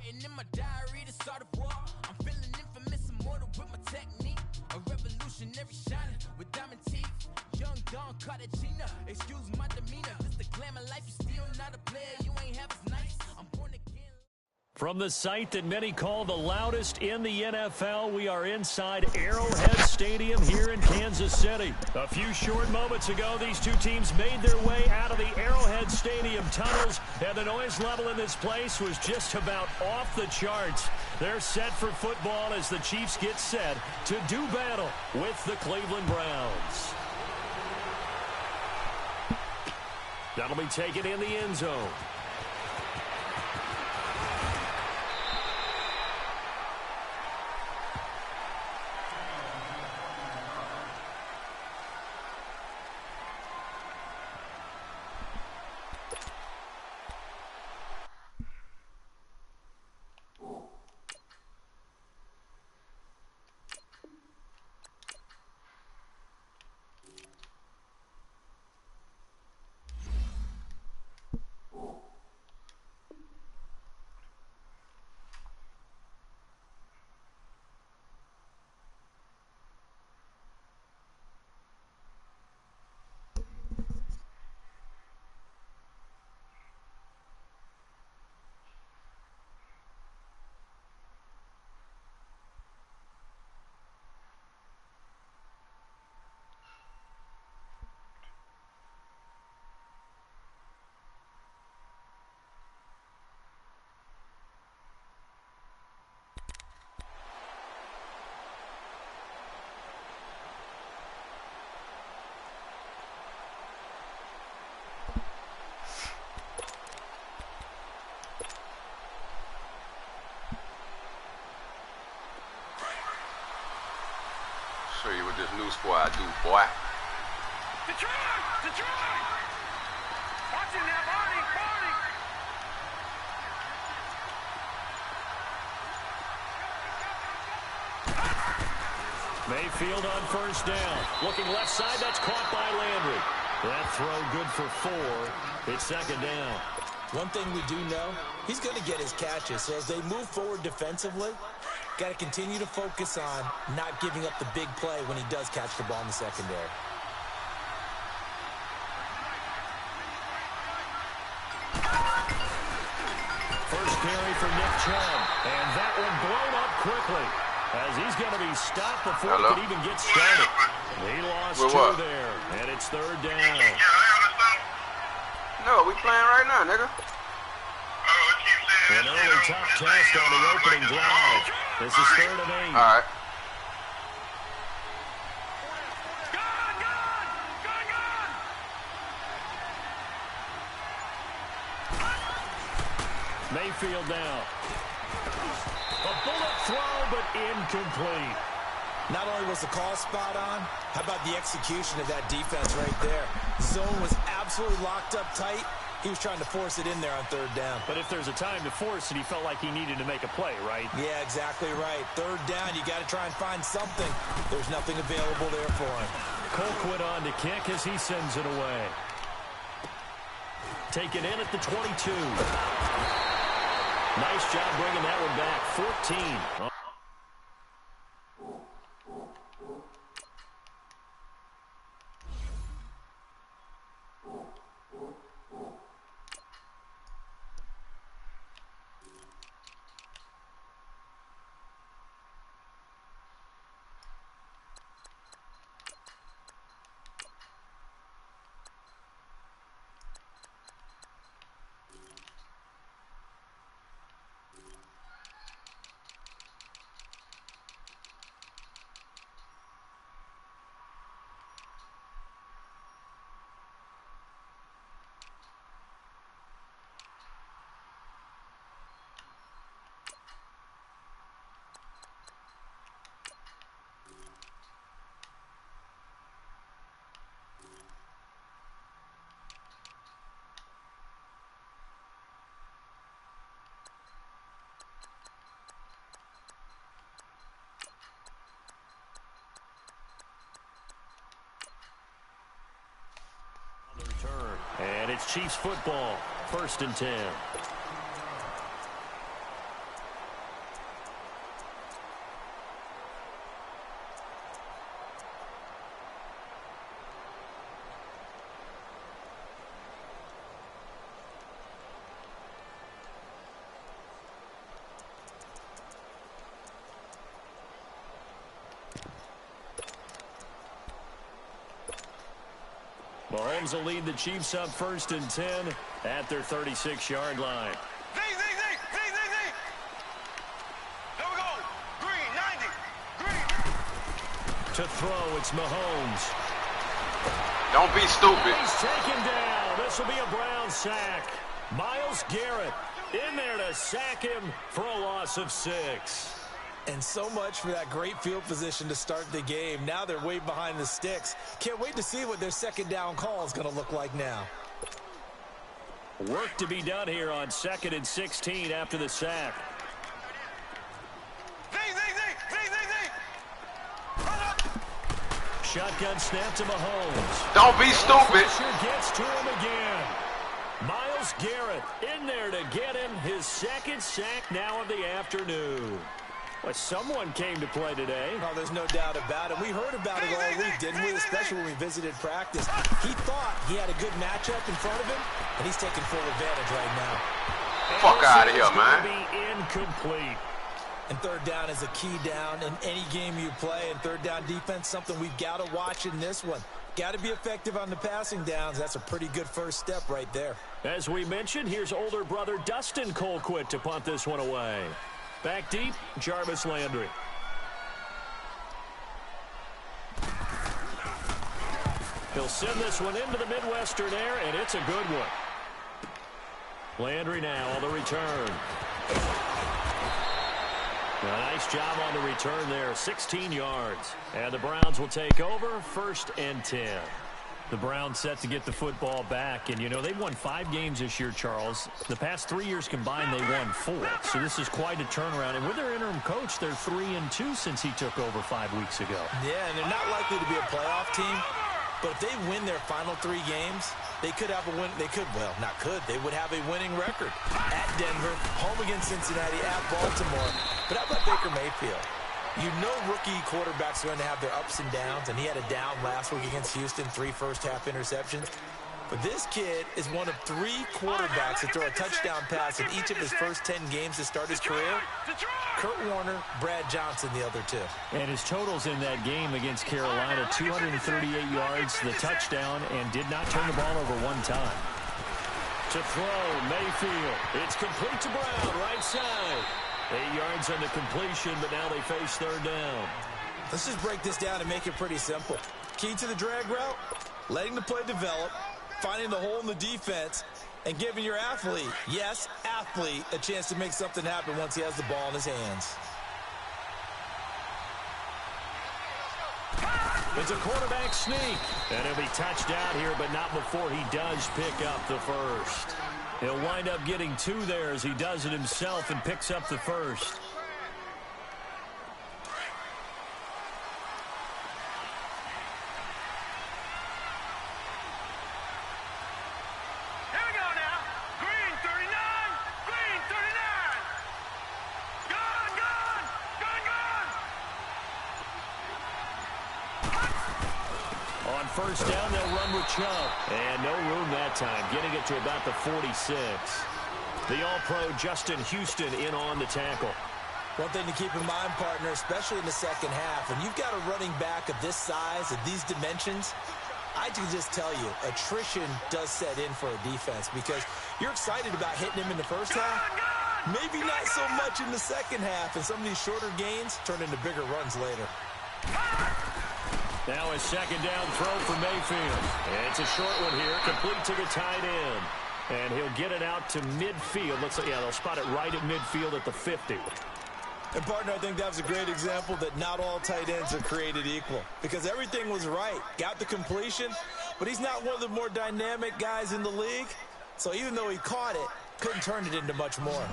Writing in my diary the start of war. I'm feeling infamous, immortal with my technique. A revolutionary shining with diamond teeth. Young Don Cartagena, excuse my demeanor. This the glamour life, you still not a player. You ain't half as nice. I'm born again. From the site that many call the loudest in the NFL, we are inside Arrowhead Stadium here in Kansas City. A few short moments ago, these two teams made their way out of the Arrowhead Stadium tunnels, and the noise level in this place was just about off the charts. They're set for football as the Chiefs get set to do battle with the Cleveland Browns. That'll be taken in the end zone. Show you what this new squad do, boy. Detroit! Detroit! Watching that body, body! Mayfield on first down. Looking left side, that's caught by Landry. That throw good for 4. It's second down. One thing we do know, he's going to get his catches. So as they move forward defensively, got to continue to focus on not giving up the big play when he does catch the ball in the secondary. First carry for Nick Chubb. And that one blown up quickly as he's going to be stopped before he can even get started. He lost 2 there, and it's third down. No, we playing right now, nigga. An early tough test on the opening drive. This is 3rd and 8. All right. Mayfield now. A bullet throw, but incomplete. Not only was the call spot on, how about the execution of that defense right there? Zone was absolutely locked up tight. He was trying to force it in there on 3rd down. But if there's a time to force it, he felt like he needed to make a play, right? Yeah, exactly right. 3rd down, you got to try and find something. There's nothing available there for him. Colquitt on to kick as he sends it away. Taken in at the 22. Nice job bringing that one back. 14. And it's Chiefs football, 1st and 10. Mahomes will lead the Chiefs up 1st and 10 at their 36-yard line. Z. There we go. Green, 90. Green. To throw, it's Mahomes. Don't be stupid. He's taken down. This will be a Brown sack. Myles Garrett in there to sack him for a loss of 6. And so much for that great field position to start the game. Now they're way behind the sticks. Can't wait to see what their second down call is going to look like now. Work to be done here on 2nd and 16 after the sack. Z. Shotgun snap to Mahomes. Don't be stupid. Pressure gets to him again. Myles Garrett in there to get him his 2nd sack now of the afternoon. Well, someone came to play today. Oh, there's no doubt about it. We heard about it all week, didn't we? Especially when we visited practice. He thought he had a good matchup in front of him, and he's taking full advantage right now. Fuck out of here, man. Be incomplete. And 3rd down is a key down in any game you play. And 3rd down defense, something we've got to watch in this one. Got to be effective on the passing downs. That's a pretty good first step right there. As we mentioned, here's older brother Dustin Colquitt to punt this one away. Back deep, Jarvis Landry. He'll send this one into the Midwestern air, and it's a good one. Landry now on the return. A nice job on the return there, 16 yards. And the Browns will take over, 1st and 10. The Browns set to get the football back. And, you know, they've won 5 games this year, Charles. The past 3 years combined, they won 4. So this is quite a turnaround. And with their interim coach, they're 3-2 since he took over 5 weeks ago. Yeah, and they're not likely to be a playoff team. But if they win their final 3 games, they could have a win. They could, well, not could. They would have a winning record. At Denver, home against Cincinnati, at Baltimore. But how about Baker Mayfield? You know rookie quarterbacks are going to have their ups and downs, and he had a down last week against Houston, 3 first-half interceptions. But this kid is one of 3 quarterbacks to throw a touchdown pass in each of his first 10 games to start his career. Kurt Warner, Brad Johnson, the other 2. And his totals in that game against Carolina, 238 yards, the touchdown, and did not turn the ball over 1 time. To throw, Mayfield. It's complete to Brown, right side. 8 yards on the completion, but now they face 3rd down. Let's just break this down and make it pretty simple. Key to the drag route, letting the play develop, finding the hole in the defense, and giving your athlete, yes, athlete, a chance to make something happen once he has the ball in his hands. It's a quarterback sneak, and he'll be touched out here, but not before he does pick up the first. He'll wind up getting 2 there as he does it himself and picks up the first. Here we go now. Green, 39. Green, 39. Gone. On 1st down, they'll run with Chubb. And no room that time, getting it to about the 46. The All-Pro Justin Houston in on the tackle. One thing to keep in mind, partner, especially in the second half, when you've got a running back of this size, of these dimensions, I can just tell you, attrition does set in for a defense because you're excited about hitting him in the first half. Maybe not so much in the second half, and some of these shorter gains turn into bigger runs later. Now a 2nd down throw for Mayfield. It's a short one here, complete to the tight end. And he'll get it out to midfield. Looks like, yeah, they'll spot it right at midfield at the 50. And, partner, I think that was a great example that not all tight ends are created equal because everything was right. Got the completion, but he's not one of the more dynamic guys in the league. So even though he caught it, couldn't turn it into much more.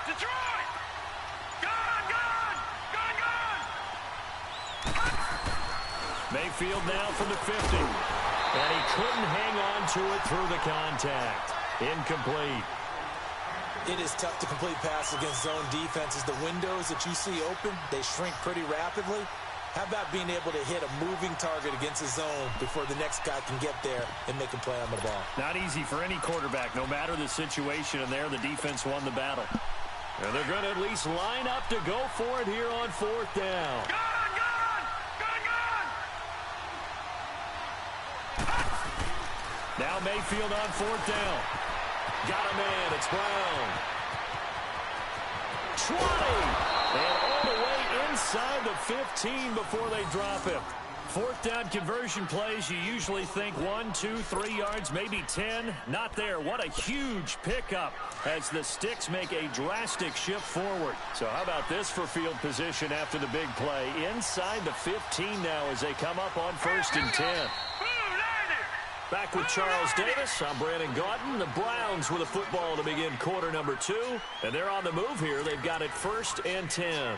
Detroit! Gone! Mayfield now from the 50. And he couldn't hang on to it through the contact. Incomplete. It is tough to complete passes against zone defenses. The windows that you see open, they shrink pretty rapidly. How about being able to hit a moving target against the zone before the next guy can get there and make a play on the ball? Not easy for any quarterback, no matter the situation, and there the defense won the battle. And they're going to at least line up to go for it here on 4th down. Now Mayfield on 4th down. Got a man. It's Brown. 20. And all the way inside the 15 before they drop him. 4th down conversion plays, you usually think 1, 2, 3 yards, maybe 10. Not there. What a huge pickup as the sticks make a drastic shift forward. So how about this for field position after the big play? Inside the 15 now as they come up on 1st and 10. Back with Charles Davis. I'm Brandon Gaudin. The Browns with a football to begin quarter number 2. And they're on the move here. They've got it 1st and 10.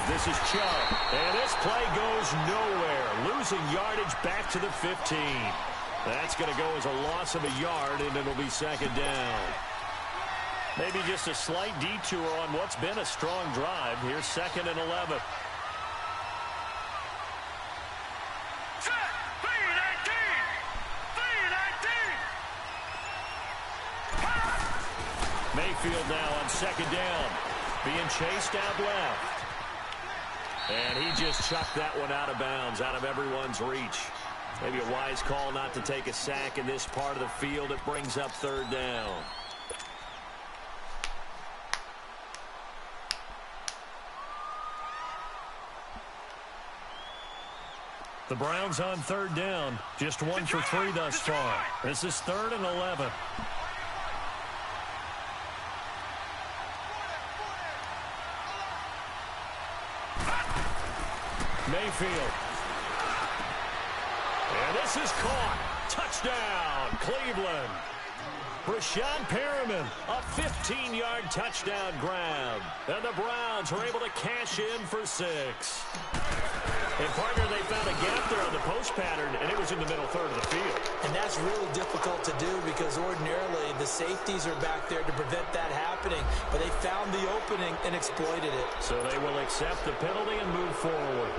This is Chubb, and this play goes nowhere. Losing yardage back to the 15. That's going to go as a loss of a yard, and it'll be 2nd down. Maybe just a slight detour on what's been a strong drive. Here's 2nd and 11. Mayfield now on 2nd down. Being chased out left. And he just chucked that one out of bounds, out of everyone's reach. Maybe a wise call not to take a sack in this part of the field. It brings up 3rd down. The Browns on 3rd down. Just 1 for 3 thus far. This is 3rd and 11. Mayfield. And this is caught. Touchdown, Cleveland. Rashad Perriman, a 15-yard touchdown grab. And the Browns were able to cash in for 6. And, partner, they found a gap there on the post pattern, and it was in the middle 3rd of the field. And that's really difficult to do because ordinarily the safeties are back there to prevent that happening. But they found the opening and exploited it. So they will accept the penalty and move forward.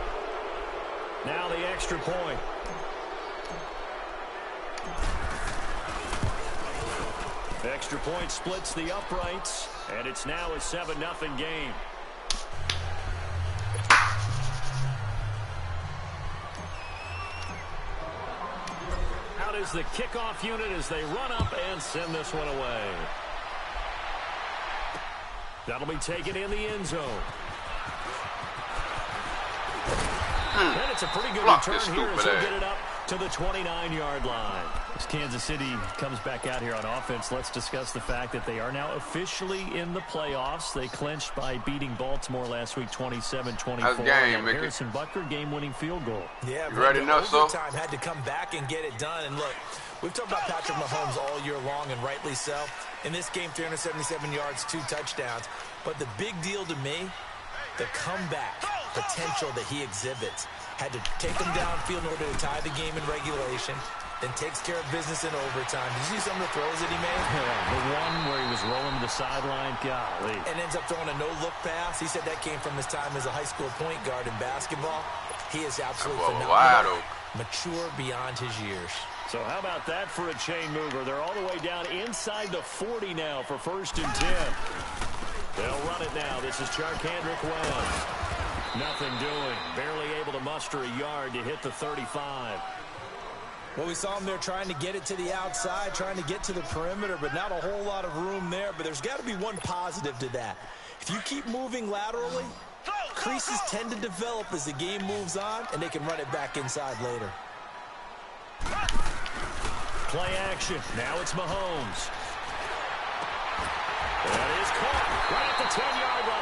Now the extra point. Extra point splits the uprights, and it's now a 7-0 game. Out is the kickoff unit as they run up and send this one away. That'll be taken in the end zone. And it's a pretty good return here as he'll get it up to the 29-yard line. As Kansas City comes back out here on offense, let's discuss the fact that they are now officially in the playoffs. They clinched by beating Baltimore last week 27-24. Harrison Butker, game-winning field goal. Yeah, you ready now, so? Had to come back and get it done. And look, we've talked about Patrick Mahomes all year long, and rightly so. In this game, 377 yards, 2 touchdowns. But the big deal to me, the comeback potential that he exhibits. Had to take him downfield in order to tie the game in regulation, then takes care of business in overtime. Did you see some of the throws that he made? Yeah, the one where he was rolling to the sideline, golly. And ends up throwing a no-look pass. He said that came from his time as a high school point guard in basketball. He is absolutely phenomenal, mature beyond his years. So how about that for a chain mover? They're all the way down inside the 40 now for 1st and 10. They'll run it now. This is Charkandrick Wells. Nothing doing. Barely able to muster a yard to hit the 35. Well, we saw him there trying to get it to the outside, trying to get to the perimeter, but not a whole lot of room there. But there's got to be one positive to that. If you keep moving laterally, creases tend to develop as the game moves on, and they can run it back inside later. Play action. Now it's Mahomes. That is caught right at the 10-yard line.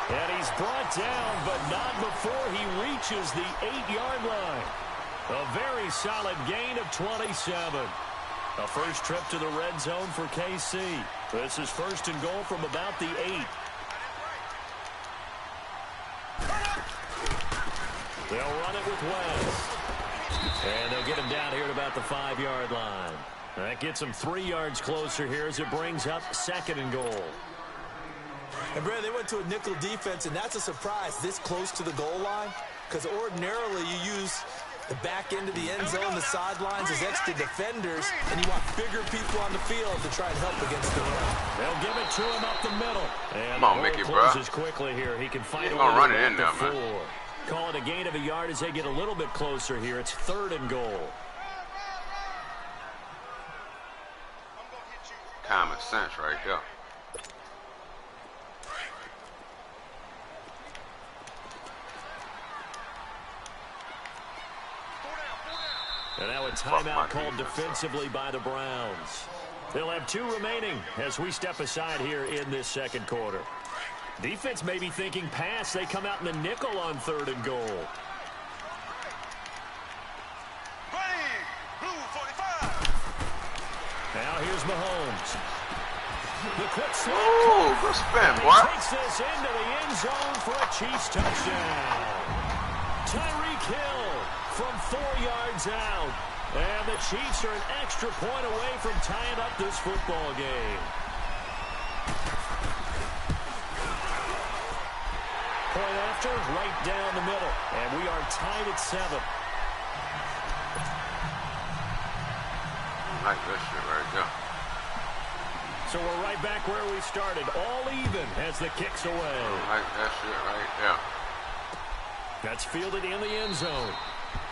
And he's brought down, but not before he reaches the 8-yard line. A very solid gain of 27. A first trip to the red zone for KC. This is first and goal from about the 8. They'll run it with West. And they'll get him down here at about the 5-yard line. That gets him 3 yards closer here as it brings up second and goal. And, Brad, they went to a nickel defense, and that's a surprise this close to the goal line, because ordinarily you use the back end of the end zone, the sidelines as extra defenders, and you want bigger people on the field to try and help against the run. They'll give it to him up the middle. And come on, Mickey, bro. Closes quickly here. He can find a way gonna run to it in get there, the 4. man. Call it a gain of a yard as they get a little bit closer here. It's third and goal. Common sense right here. And now a timeout called defensively by the Browns. They'll have 2 remaining as we step aside here in this second quarter. Defense may be thinking pass. They come out in the nickel on third and goal. Ready, blue 45. Now here's Mahomes. The quick slip. Ooh, good spin, He boy. takes this into the end zone for a Chiefs touchdown. Tyreek Hill from 4 yards out. And the Chiefs are an extra point away from tying up this football game. Point after, right down the middle. And we are tied at 7. I like this shit right there. So we're right back where we started. All even as the kick's away. I like that shit right there. That's fielded in the end zone.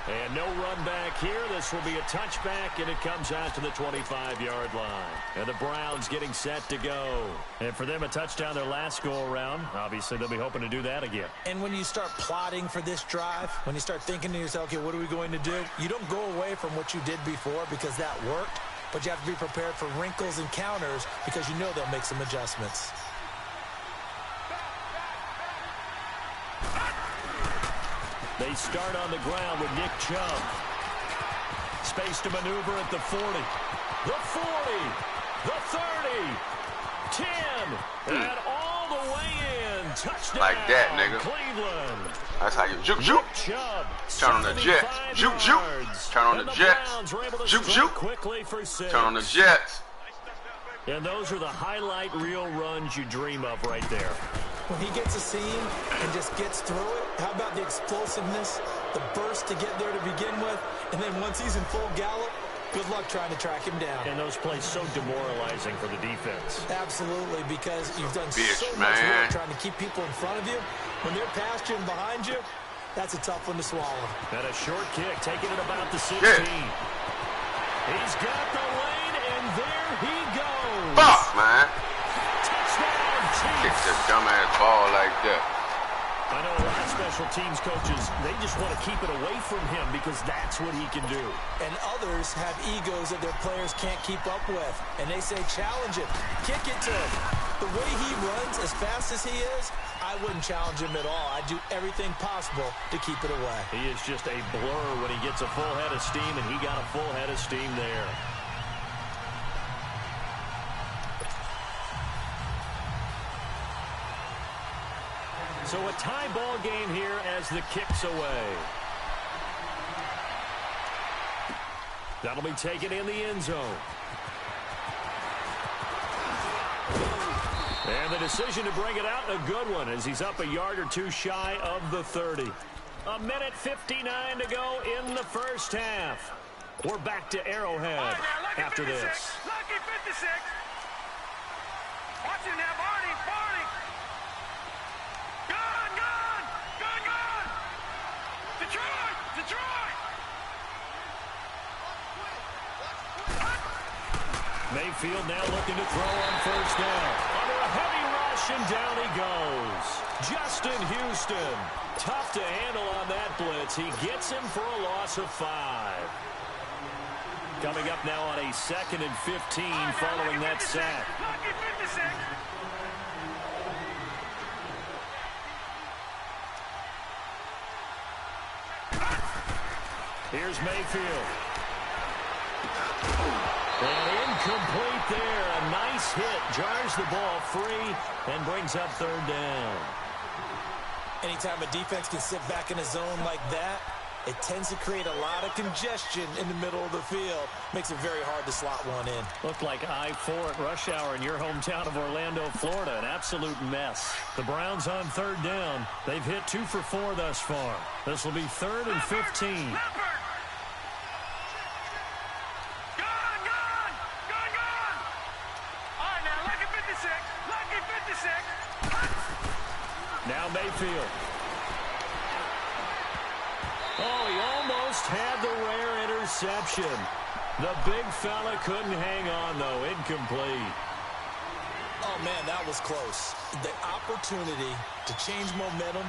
And no run back here. This will be a touchback, and it comes out to the 25-yard line. And the Browns getting set to go. And for them, a touchdown their last go-around. Obviously, they'll be hoping to do that again. And when you start plotting for this drive, when you start thinking to yourself, okay, what are we going to do? You don't go away from what you did before because that worked, but you have to be prepared for wrinkles and counters because you know they'll make some adjustments. They start on the ground with Nick Chubb. Space to maneuver at the 40. The 40. The 30. 10. And all the way in. Touchdown. Like that, nigga. Cleveland. That's how you juke, juke. Chubb. Turn on the Jets. Juke, juke. Turn on the Jets. Juke, juke. Quickly for 6. Turn on the Jets. And those are the highlight reel runs you dream of right there. When he gets a seam and just gets through it, how about the explosiveness, the burst to get there to begin with, and then once he's in full gallop, good luck trying to track him down. And those plays so demoralizing for the defense. Absolutely, because you've done Bitch, so much man. work trying to keep people in front of you. When they're past you and behind you, that's a tough one to swallow. And a short kick, taking it about the 16. Yeah. He's got the lane, and there he goes. Fuck, man. Touchdown, Kick Chiefs. this dumbass ball like that. I know a lot of special teams coaches, they just want to keep it away from him because that's what he can do. And others have egos that their players can't keep up with. And they say, challenge it, kick it to him. The way he runs as fast as he is, I wouldn't challenge him at all. I'd do everything possible to keep it away. He is just a blur when he gets a full head of steam, and he got a full head of steam there. So a tie ball game here as the kick's away. That'll be taken in the end zone. And the decision to bring it out, a good one, as he's up a yard or two shy of the 30. A minute 59 to go in the first half. We're back to Arrowhead after this. Lucky 56. Watch it now, Barney, Barney. Gun, gun, gun, gun. Detroit, Detroit. Mayfield now looking to throw on first down. Under a heavy rush, and down he goes. Justin Houston. Tough to handle on that blitz. He gets him for a loss of 5. Coming up now on a 2nd and 15 following that sack. Lucky 56. Here's Mayfield. And incomplete there. A nice hit. Jars the ball free and brings up third down. Anytime a defense can sit back in a zone like that, it tends to create a lot of congestion in the middle of the field. Makes it very hard to slot one in. Looked like I-4 at rush hour in your hometown of Orlando, Florida. An absolute mess. The Browns on third down. They've hit 2 for 4 thus far. This will be 3rd and 15. Now Mayfield. Oh, he almost had the rare interception. The big fella couldn't hang on, though. Incomplete. Oh, man, that was close. The opportunity to change momentum,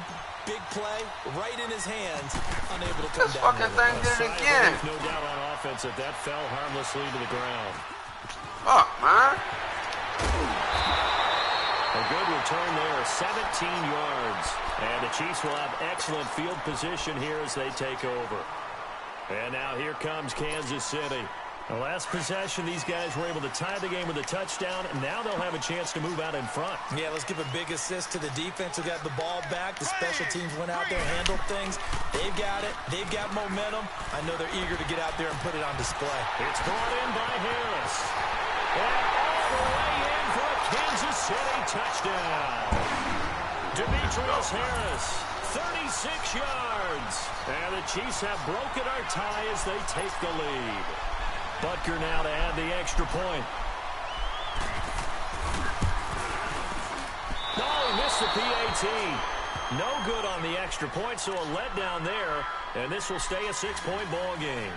big play, right in his hands, unable to come This down. fucking thing did it again. No doubt on offense that fell harmlessly to the ground. Fuck, man. A good return there, 17 yards. And the Chiefs will have excellent field position here as they take over. And now here comes Kansas City. The last possession, these guys were able to tie the game with a touchdown, and now they'll have a chance to move out in front. Yeah, let's give a big assist to the defense who got the ball back. The special teams went out there, handled things. They've got it. They've got momentum. I know they're eager to get out there and put it on display. It's brought in by Harris. And all the way in for a Kansas City touchdown. Demetrius Harris, 36 yards. And the Chiefs have broken our tie as they take the lead. Butker now to add the extra point. Oh, he missed the PAT. No good on the extra point, so a letdown there. And this will stay a 6-point ball game.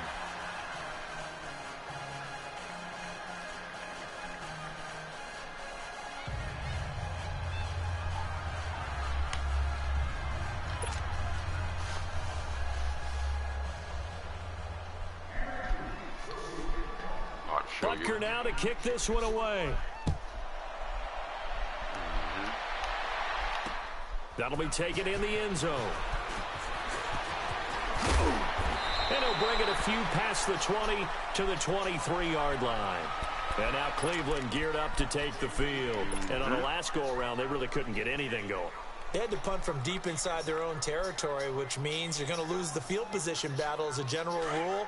Butker now to kick this one away. That'll be taken in the end zone. And he'll bring it a few past the 20 to the 23-yard line. And now Cleveland geared up to take the field. And on the last go-around, they really couldn't get anything going. They had to punt from deep inside their own territory, which means you're going to lose the field position battle as a general rule.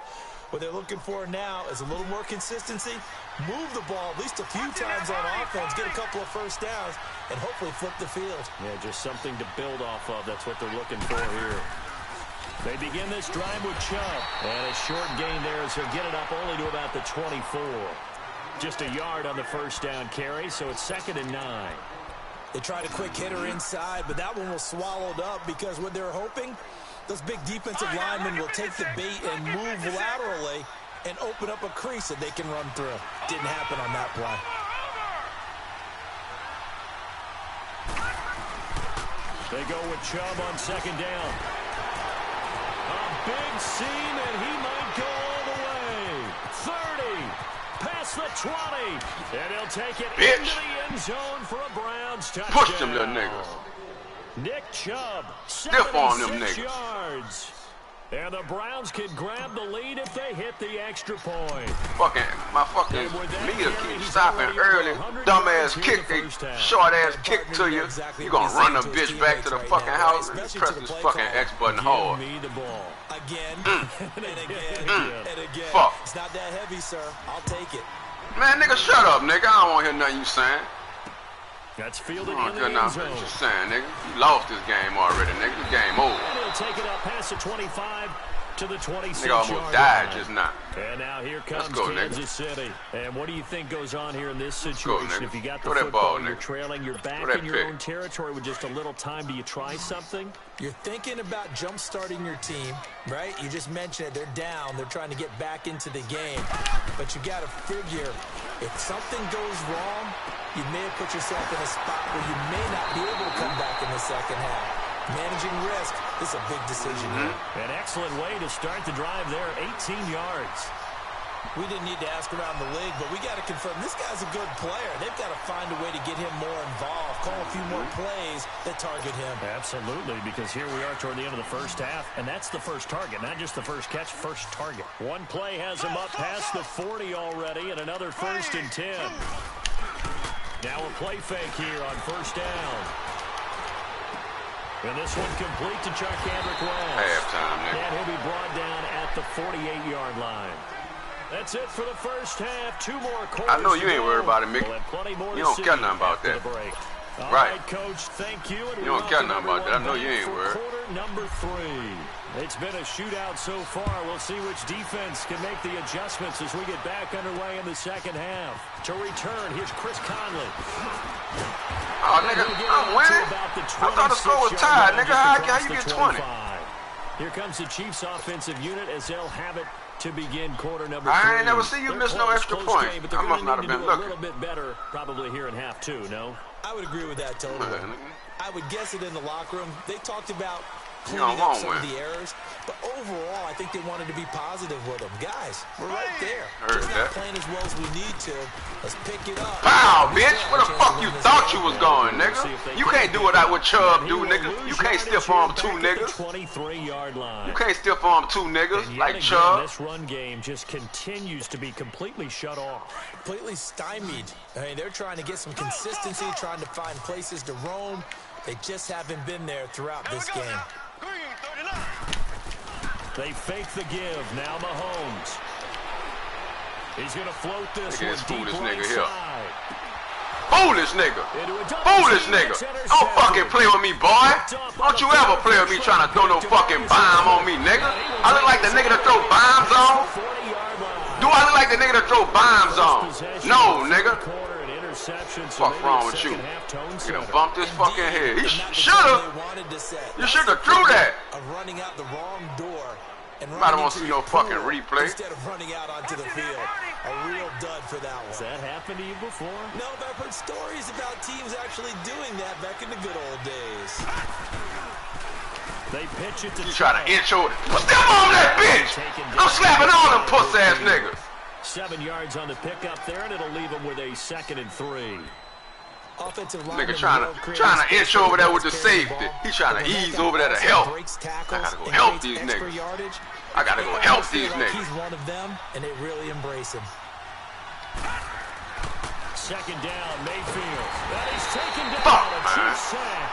What they're looking for now is a little more consistency, move the ball at least a few times on offense, get a couple of first downs, and hopefully flip the field. Yeah, just something to build off of. That's what they're looking for here. They begin this drive with Chubb. And a short gain there as he'll get it up only to about the 24. Just a yard on the first down carry, so it's 2nd and 9. They tried a quick hitter inside, but that one was swallowed up because what they're hoping, those big defensive linemen will take the bait and move laterally and open up a crease that they can run through. Didn't happen on that play. They go with Chubb on 2nd down. A big seam, and he might go all the way. 30, past the 20, and he'll take it into the end zone for a Browns touchdown. Push them little niggas. Nick Chubb, Stiff on them 76 niggas. yards. And the Browns can grab the lead if they hit the extra point. My fucking meter keeps stopping early. Dumbass kick, they short ass kick to you. You gonna run the bitch back to the fucking house and press this fucking X button hard. Give me the ball. Again, and again, and again. Fuck. It's not that heavy, sir. I'll take it. Man, nigga, shut up, nigga. I don't want to hear nothing you saying. That's fielded Oh, in the good end enough. zone. Just saying, nigga. You lost this game already, nigga. This game over. And he'll take it up past the 25 to the 26 Nigga almost died just now. And now here comes go, Kansas City. And what do you think goes on here in this go, situation? nigga. If you got the Throw that football, ball, you're nigga. trailing, you're back Throw that in your pick. own territory with just a little time. Do you try something? You're thinking about jump-starting your team, right? You just mentioned it. They're down. They're trying to get back into the game. But you got to figure, if something goes wrong, you may have put yourself in a spot where you may not be able to come back in the second half. Managing risk is a big decision here. An excellent way to start the drive there, 18 yards. We didn't need to ask around the league, but we got to confirm this guy's a good player. They've got to find a way to get him more involved, call a few more plays that target him. Absolutely, because here we are toward the end of the first half, and that's the first target, not just the first catch, first target. One play has him up past the 40 already, and another 1st and 10. Now a play fake here on 1st down. And this one complete to Charkandrick West. Halftime, nigga. And he'll be brought down at the 48-yard line. That's it for the first half. 2 more quarters. I know you ain't worried about it, Mickey. You don't care nothing about that. All right, Coach, thank you. And you don't care nothing about that. I know you ain't worried. Quarter number 3. It's been a shootout so far. We'll see which defense can make the adjustments as we get back underway in the second half. To return, here's Chris Conley. Oh, nigga, I'm winning. I thought the score was tied, nigga. How you get 20? Here comes the Chiefs' offensive unit as they'll have it to begin quarter number 3. I ain't never seen you miss no extra point. I must not have been looking. A little bit better probably here in half 2, no? I would agree with that totally. I would guess it in the locker room. They talked about cleaning up some of the errors, but overall, I think they wanted to be positive with them. Guys, we're right there. Just not playing as well as we need to. Let's pick it up. Pow, bitch! Where the fuck you thought you was going, nigga? You can't do what Chubb do, nigga. You can't stiff arm 2 niggas. 23-yard line. You can't stiff arm 2 niggas like Chubb. This run game just continues to be completely shut off. Completely stymied. I mean, they're trying to get some consistency, trying to find places to roam. They just haven't been there throughout this game. They fake the give. Now Mahomes. He's going to float this one deep right side. Foolish nigga. Foolish nigga. Don't fucking play with me, boy. Don't you ever play with me trying to throw no fucking bomb on me, nigga. I look like the nigga to throw bombs on? Do I look like the nigga to throw bombs on? No, nigga. Fuck wrong with you? You done bumped this fucking head. He should've. You should've threw that. Running out the wrong door. I don't want to see no fucking replay. Instead of running out onto the field. A real dud for that one. Has that happened to you before? No, but I've heard stories about teams actually doing that back in the good old days. They pitch it to you try to inch over. Step on that bitch! I'm slapping all them puss-ass niggas. 7 yards on the pickup there, and it'll leave them with a 2nd and 3. Offensive nigga trying to inch over there with the safety. He's trying to ease over there to help. I gotta go help these niggas. I gotta go help these niggas. He's one of them, and they really embrace him. 2nd down, Mayfield. That is taken down. A chief sack.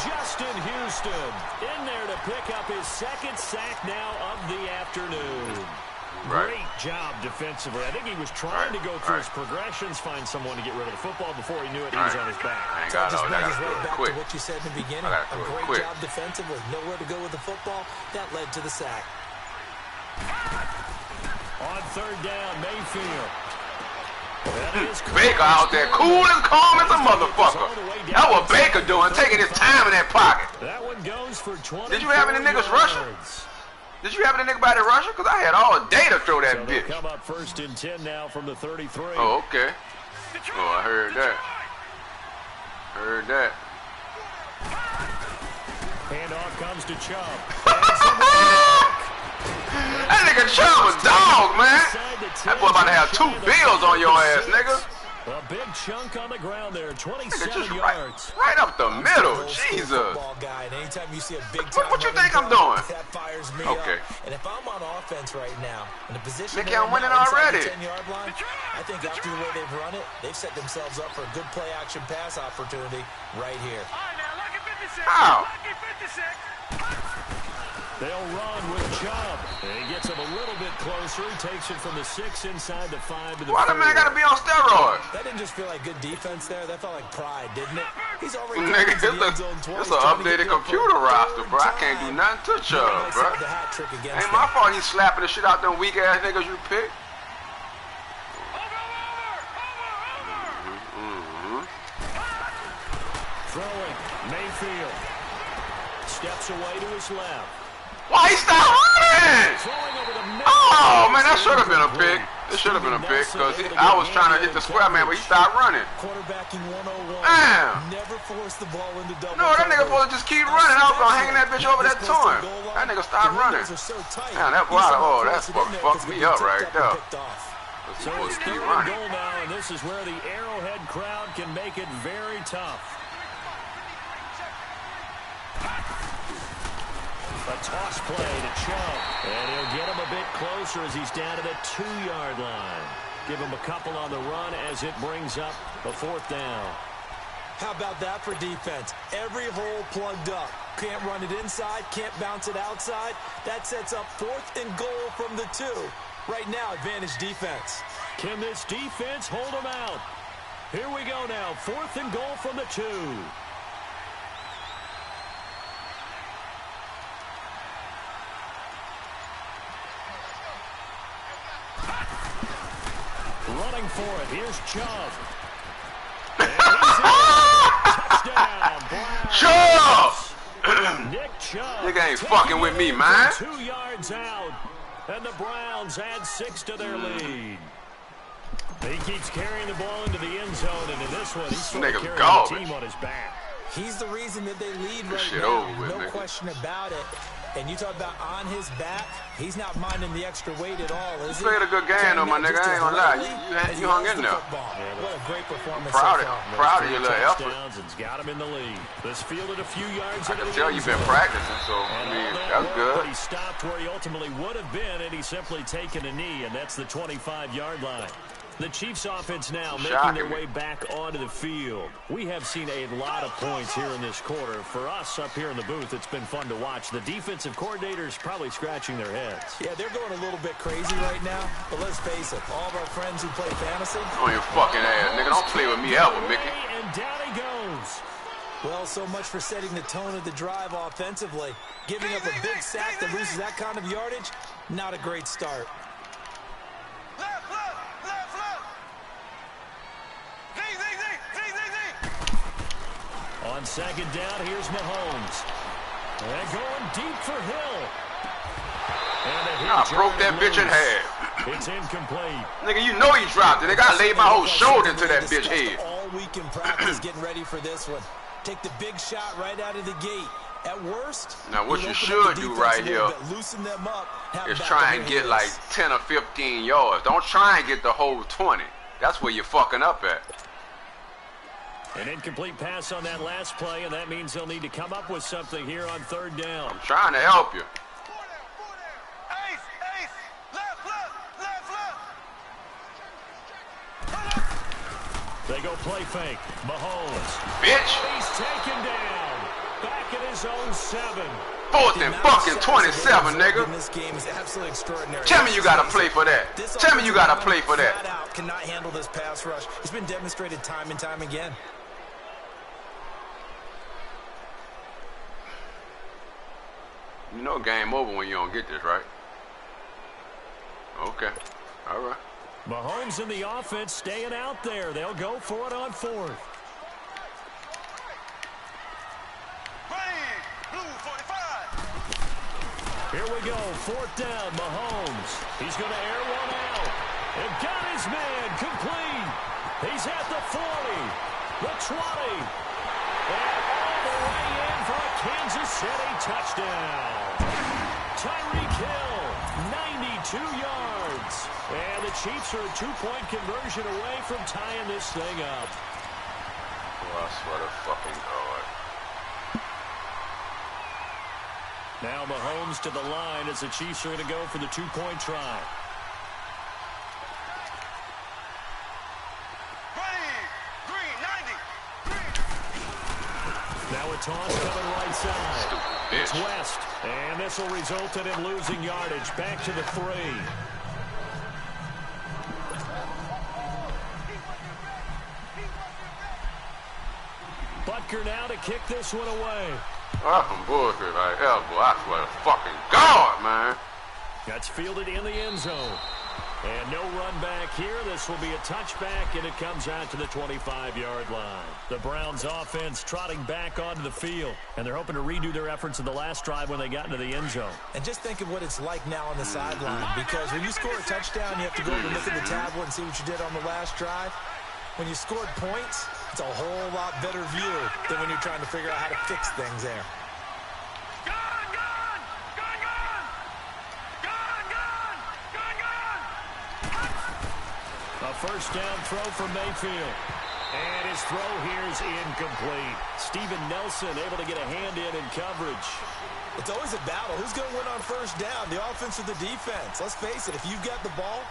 Justin Houston in there to pick up his 2nd sack now of the afternoon. Great job defensively. I think he was trying to go through his progressions, find someone to get rid of the football. Before he knew it, he was on his back. I ain't got all that. Right back to what you said in the beginning. A great job defensively. Nowhere to go with the football. That led to the sack. On 3rd down, Mayfield. Baker out there cool and calm as a motherfucker. That's what Baker doing, taking his time in that pocket. That one goes for 20. Did you have any niggas rushing? Did you have any nigga by the rusher? Because I had all day to throw that bitch. Come up 1st and 10 now from the 33. Oh, okay. Oh, I heard that. Heard that. Handoff comes to Chubb. That nigga Chubb was dog, man. That boy about to have 2 bills on your ass, nigga. A big chunk on the ground there, 27 yards. Right up the middle, Jesus. Anytime you see a big what you think I'm doing? That fires me okay. Up. And if I'm on offense right now, in a position Mickey, I'm winning already. 10-yard line, I think after the way they've run it, they've set themselves up for a good play action pass opportunity right here. How? They'll run with Chubb. He gets him a little bit closer. He takes it from the 6 inside the 5 to the 4. Why the man gotta be on steroids? That didn't just feel like good defense there. That felt like pride, didn't it? He's already nigga, it's an updated computer roster, bro. I can't do nothing to Chubb, bro. Ain't my fault he's slapping the shit out them weak ass niggas you pick. Throwing, Mayfield steps away to his left. Why he stopped running? Oh, man, that should have been a pick. It should have been a pick because I was trying to hit the square man, but he stopped running. Quarterbacking 101. Damn. Never force the ball into double. No, that nigga supposed to just keep running. I was going to hang that bitch over that to him. That nigga stopped running. Damn, that boy, oh, that's what fucked me up right there. So it's 3rd and goal now, and this is where the Arrowhead crowd can make it very tough. A toss play to Chubb, and he'll get him a bit closer as he's down to the 2-yard line. Give him a couple on the run as it brings up a 4th down. How about that for defense? Every hole plugged up. Can't run it inside, can't bounce it outside. That sets up 4th and goal from the 2. Right now, advantage defense. Can this defense hold them out? Here we go now, 4th and goal from the 2. Running for it, here's Chubb. And he's in. Touchdown, Browns. Chubb! Nick Chubb. Nigga ain't fucking with me, man. 2 yards out. And the Browns add 6 to their lead. He keeps carrying the ball into the end zone, and in this one, he's sort of carrying the team on his back. He's the reason that they lead right shit now. over with, no man. question about it. And you talk about on his back, he's not minding the extra weight at all, is he? You played a good game, though, my nigga. I ain't gonna lie. You hung in there. What a great performance Proud so far. proud of your little effort. And's got him in the lead. This fielded a few yards. I can tell you've been practicing, so, I mean, that's good. But he stopped where he ultimately would have been, and he's simply taken a knee, and that's the 25-yard line. The Chiefs offense now making their way back onto the field. We have seen a lot of points here in this quarter. For us up here in the booth, it's been fun to watch. The defensive coordinators probably scratching their heads. Yeah, they're going a little bit crazy right now, but let's face it, all of our friends who play fantasy. On your fucking ass, nigga. Don't play with me ever, Mickey. And down he goes. Well, so much for setting the tone of the drive offensively. Giving up a big sack that loses that kind of yardage, not a great start. On 2nd down, here's Mahomes. And going deep for Hill. I broke that bitch in half. It's incomplete. Nigga, you know he dropped it. Nigga, I laid my whole shoulder into that bitch head. All week in practice getting ready for this one. Take the big shot right out of the gate. At worst, now what you should do right here loosen them up, is try and get like 10 or 15 yards. Don't try and get the whole 20. That's where you're fucking up at. An incomplete pass on that last play, and that means they'll need to come up with something here on 3rd down. I'm trying to help you. They go play fake. Mahomes. Bitch. He's taken down. Back at his own 7. 4th and fucking 27, nigga. This game is absolutely extraordinary. Tell me you gotta play for that. Tell me you gotta play for that. Flat out cannot handle this pass rush. It's been demonstrated time and time again. You know game over when you don't get this, right? Okay. All right. Mahomes and the offense staying out there. They'll go for it on 4th. Here we go, 4th down, Mahomes. He's going to air one out. And got his man complete. He's at the 40, the 20, and all the way in for a Kansas City touchdown. Tyreek Hill, 92 yards. And the Chiefs are a 2-point conversion away from tying this thing up. Oh, I swear to fucking God. Now Mahomes to the line as the Chiefs are going to go for the 2-point try. Now a toss coming right side. It's West, and this will result in him losing yardage. Back to the 3. Butker now to kick this one away. That's some bullshit right here, boy. I swear to fucking God, man. That's fielded in the end zone. And no run back here. This will be a touchback, and it comes out to the 25-yard line. The Browns offense trotting back onto the field, and they're hoping to redo their efforts in the last drive when they got into the end zone. And just think of what it's like now on the sideline, because when you score a touchdown, you have to go over and look at the tablet and see what you did on the last drive. When you scored points, it's a whole lot better view than when you're trying to figure out how to fix things there. first down throw for Mayfield. And his throw here is incomplete. Steven Nelson able to get a hand in coverage. It's always a battle. Who's going to win on first down, the offense or the defense? Let's face it, if you've got the ball,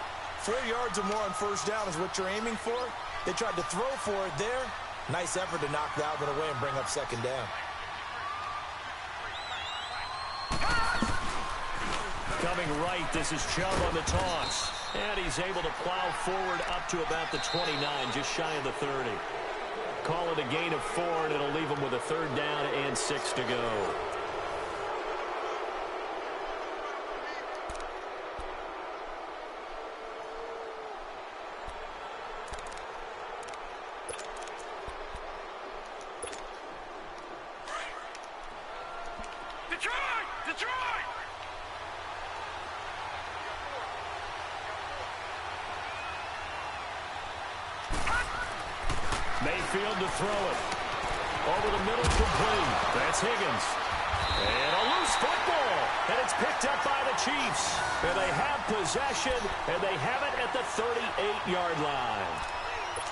4 yards or more on first down is what you're aiming for. They tried to throw for it there. Nice effort to knock that one away and bring up second down. Coming right, this is Chubb on the toss. And he's able to plow forward up to about the 29, just shy of the 30. Call it a gain of 4, and it'll leave him with a third down and 6 to go. Mayfield to throw it. Over the middle, complete. That's Higgins. And a loose football. And it's picked up by the Chiefs. And they have possession, and they have it at the 38-yard line.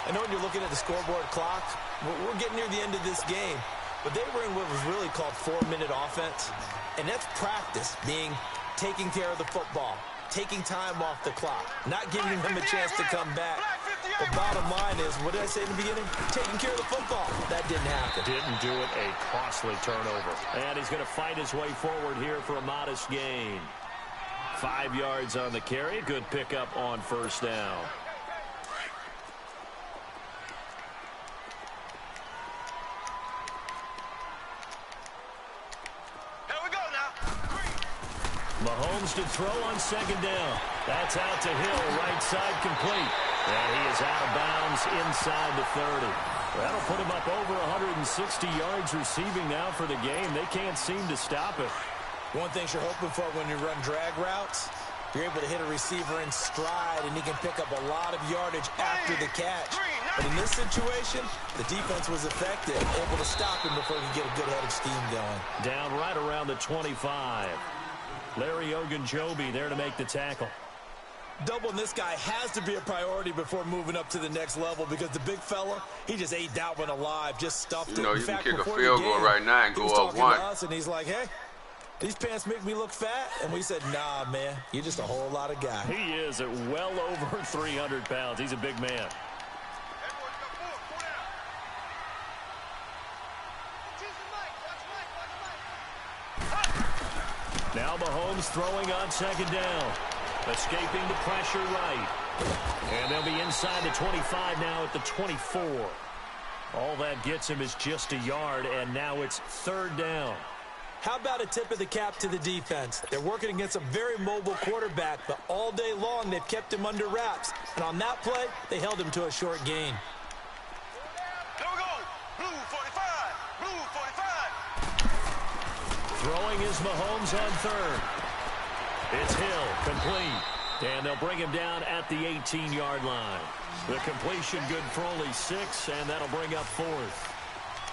I know when you're looking at the scoreboard clock, we're getting near the end of this game. But they were in what was really called 4-minute offense. And that's practice, being taking care of the football, taking time off the clock, not giving them a chance to come back. The bottom line is, what did I say in the beginning? Taking care of the football. That didn't happen. Didn't do it. A costly turnover. And he's going to fight his way forward here for a modest gain. 5 yards on the carry. Good pickup on first down. Here we go now. Mahomes to throw on second down. That's out to Hill, right side complete. And he is out of bounds inside the 30. That'll put him up over 160 yards receiving now for the game. They can't seem to stop it. One thing you're hoping for when you run drag routes, you're able to hit a receiver in stride, and he can pick up a lot of yardage after the catch. But in this situation, the defense was effective, able to stop him before he could get a good head of steam going. Down right around the 25. Larry Ogunjobi there to make the tackle. Doubling this guy has to be a priority before moving up to the next level, because the big fella, he just ate that one alive, just stuffed it. You know, you can kick a field goal right now and go up one. Us and he's like, hey, these pants make me look fat. And we said, nah, man, you're just a whole lot of guy. He is at well over 300 pounds. He's a big man. Now Mahomes throwing on second down. Escaping the pressure right. And they'll be inside the 25 now at the 24. All that gets him is just a yard, and now it's third down. How about a tip of the cap to the defense? They're working against a very mobile quarterback, but all day long they've kept him under wraps. And on that play, they held him to a short gain. Here we go. Blue 45. Blue 45. Throwing is Mahomes on third. It's Hill, complete. And they'll bring him down at the 18-yard line. The completion good for only 6, and that'll bring up fourth.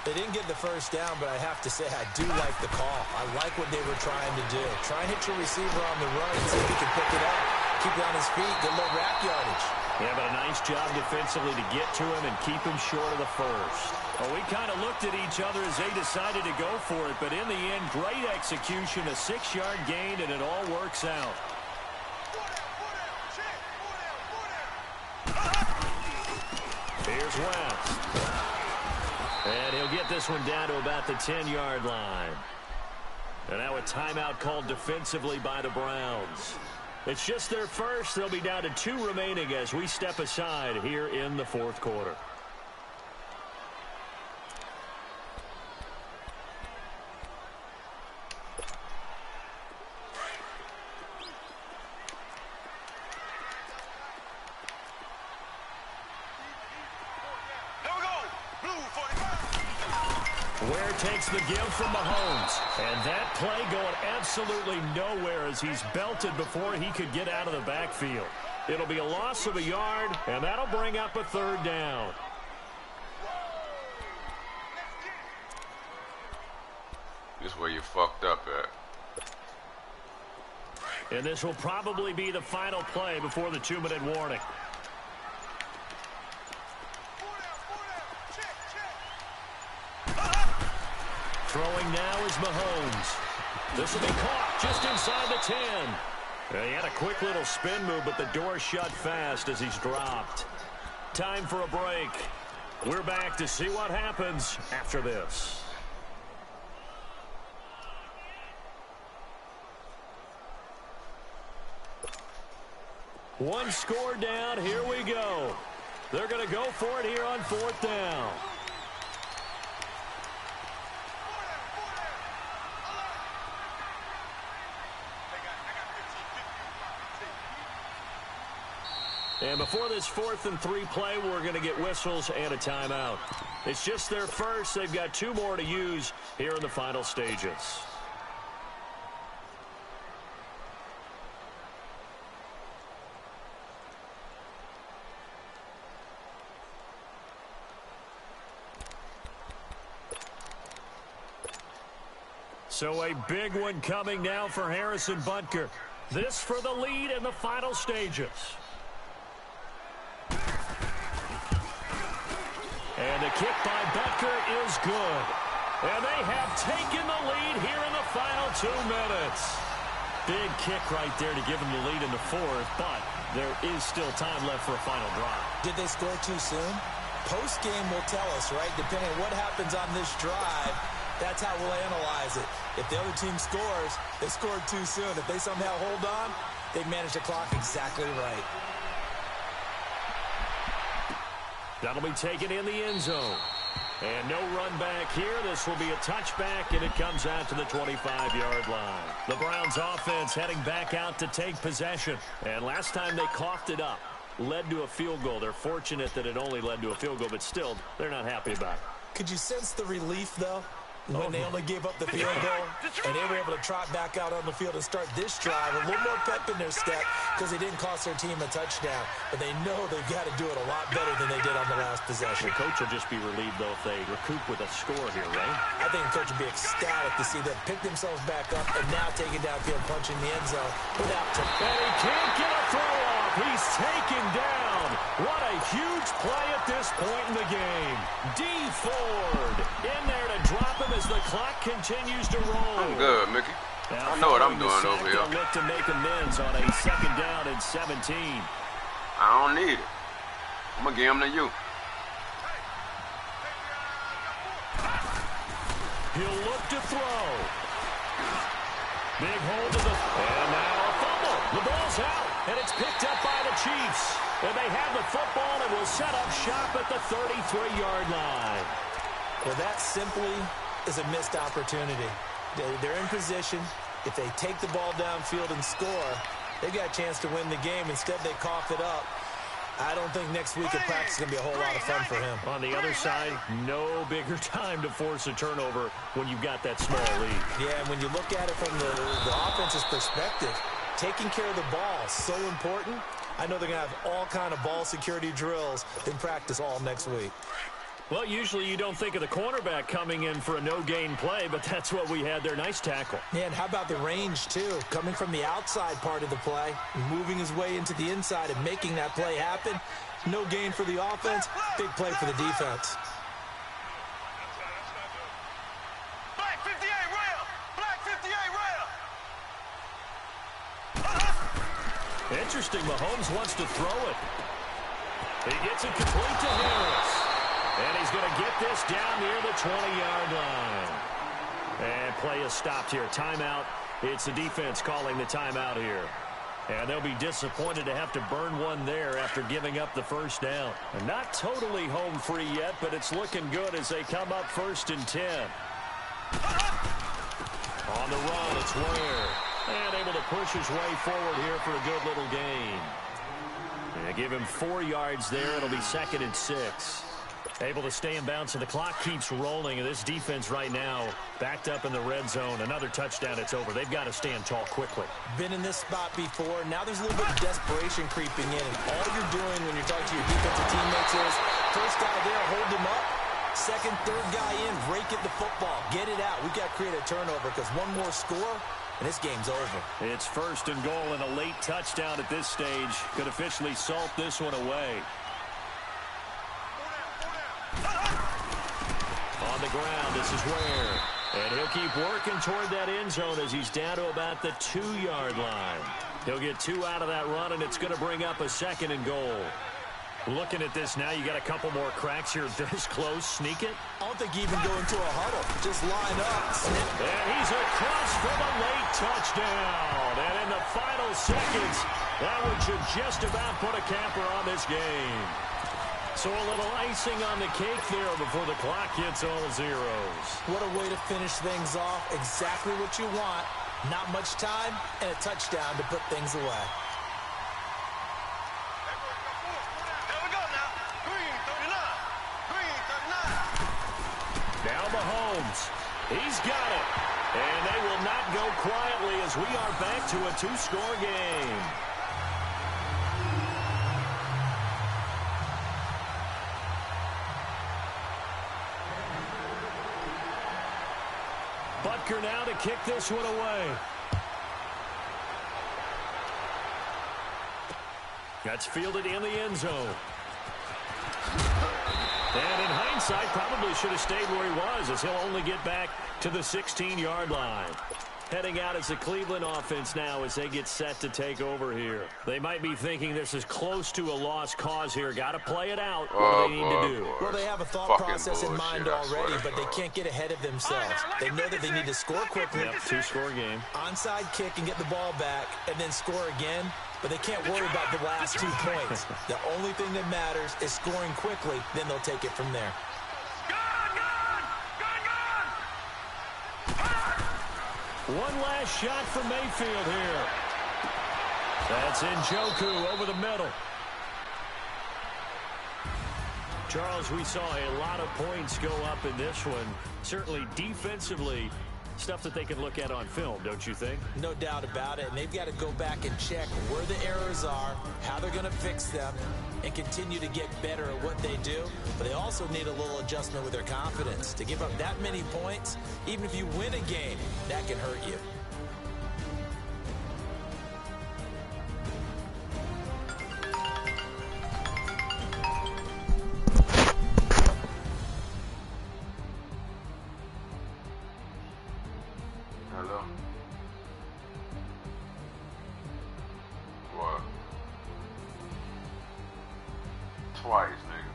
They didn't get the first down, but I have to say I do like the call. I like what they were trying to do. Try and hit your receiver on the run and see if he can pick it up. Keep it on his feet, get a little rack yardage. Yeah, but a nice job defensively to get to him and keep him short of the first. Well, we kind of looked at each other as they decided to go for it, but in the end, great execution, a 6-yard gain, and it all works out. Here's West. And he'll get this one down to about the 10-yard line. And now a timeout called defensively by the Browns. It's just their first. They'll be down to 2 remaining as we step aside here in the fourth quarter. Ware takes the give from Mahomes. And that play going absolutely nowhere as he's belted before he could get out of the backfield. It'll be a loss of a yard, and that'll bring up a third down. This is where you fucked up at. And this will probably be the final play before the 2-minute warning. Throwing now is Mahomes. This will be caught just inside the 10. He had a quick little spin move, but the door shut fast as he's dropped. Time for a break. We're back to see what happens after this. One score down. Here we go. They're going to go for it here on 4th down. And before this 4th and 3 play, we're going to get whistles and a timeout. It's just their first. They've got 2 more to use here in the final stages. So a big one coming now for Harrison Butker. This for the lead in the final stages. And the kick by Butker is good. And they have taken the lead here in the final 2 minutes. Big kick right there to give them the lead in the 4th, but there is still time left for a final drive. Did they score too soon? Post-game will tell us, right? Depending on what happens on this drive, that's how we'll analyze it. If the other team scores, they scored too soon. If they somehow hold on, they managed the clock exactly right. That'll be taken in the end zone. And no run back here. This will be a touchback, and it comes out to the 25-yard line. The Browns offense heading back out to take possession. And last time they coughed it up, led to a field goal. They're fortunate that it only led to a field goal, but still, they're not happy about it. Could you sense the relief, though? When they only gave up the field goal, and they were able to trot back out on the field and start this drive. A little more pep in their step because they didn't cost their team a touchdown. But they know they've got to do it a lot better than they did on the last possession. The coach will just be relieved, though, if they recoup with a score here, right? I think the coach will be ecstatic to see them pick themselves back up and now take it downfield, punching the end zone without... And he can't get a throw off. He's taken down. What a huge play at this point in the game. D. Ford in there to drop him as the clock continues to roll. I'm good, Mickey. Now, I know what I'm doing over here. Look to make amends on a 2nd down and 17. I don't need it. I'm going to give him to you. He'll look to throw. Big hold to the... And now a fumble. The ball's out, and it's picked up by the Chiefs. And they have the football and will set up shop at the 33-yard line. Well, that simply is a missed opportunity. They're in position. If they take the ball downfield and score, they've got a chance to win the game. Instead, they cough it up. I don't think next week at practice is going to be a whole lot of fun for him. On the other side, no bigger time to force a turnover when you've got that small lead. Yeah, and when you look at it from the offense's perspective, taking care of the ball is so important. I know they're going to have all kind of ball security drills in practice all next week. Well, usually you don't think of the cornerback coming in for a no-gain play, but that's what we had there. Nice tackle. Yeah, and how about the range, too? Coming from the outside part of the play, moving his way into the inside and making that play happen. No gain for the offense, big play for the defense. Black 58 rail! Black 58 rail! Interesting, Mahomes wants to throw it. He gets it complete to Harris. And he's going to get this down near the 20-yard line. And play is stopped here. Timeout. It's the defense calling the timeout here. And they'll be disappointed to have to burn one there after giving up the first down. And not totally home free yet, but it's looking good as they come up 1st and 10. On the run, it's Ware. And able to push his way forward here for a good little gain. And they give him 4 yards there. It'll be 2nd and 6. Able to stay in bounds, and the clock keeps rolling. And this defense right now backed up in the red zone. Another touchdown, it's over. They've got to stand tall quickly. Been in this spot before. Now there's a little bit of desperation creeping in. And all you're doing when you're talking to your defensive teammates is, first guy there, hold him up. Second, third guy in, break it the football. Get it out. We've got to create a turnover because one more score, and this game's over. It's 1st and goal, and a late touchdown at this stage could officially salt this one away. On the ground, this is Ware. And he'll keep working toward that end zone as he's down to about the 2-yard line. He'll get 2 out of that run, and it's going to bring up a 2nd and goal. Looking at this now, you got a couple more cracks here this close. Sneak it. I don't think even go into a huddle. Just line up, snip. And he's across for the late touchdown. And in the final seconds, that one should just about put a capper on this game. So a little icing on the cake there before the clock hits all zeros. What a way to finish things off. Exactly what you want. Not much time and a touchdown to put things away. Now Mahomes. He's got it. And they will not go quietly as we are back to a 2-score game. Butker now to kick this one away. That's fielded in the end zone. And in hindsight, probably should have stayed where he was, as he'll only get back to the 16-yard line. Heading out as the Cleveland offense now as they get set to take over here. They might be thinking this is close to a lost cause here. Got to play it out. What do they need to do? Well, they have a thought process in mind already, but they can't get ahead of themselves. They know that they need to score quickly. Yep, 2-score game. Onside kick and get the ball back and then score again. But they can't worry about the last 2 points. The only thing that matters is scoring quickly. Then they'll take it from there. One last shot for Mayfield here. That's Njoku over the middle. Charles, we saw a lot of points go up in this one. Certainly defensively, stuff that they can look at on film, don't you think? No doubt about it. And they've got to go back and check where the errors are, how they're going to fix them, and continue to get better at what they do. But they also need a little adjustment with their confidence. To give up that many points, even if you win a game, that can hurt you. Hello? What? Twice, nigga.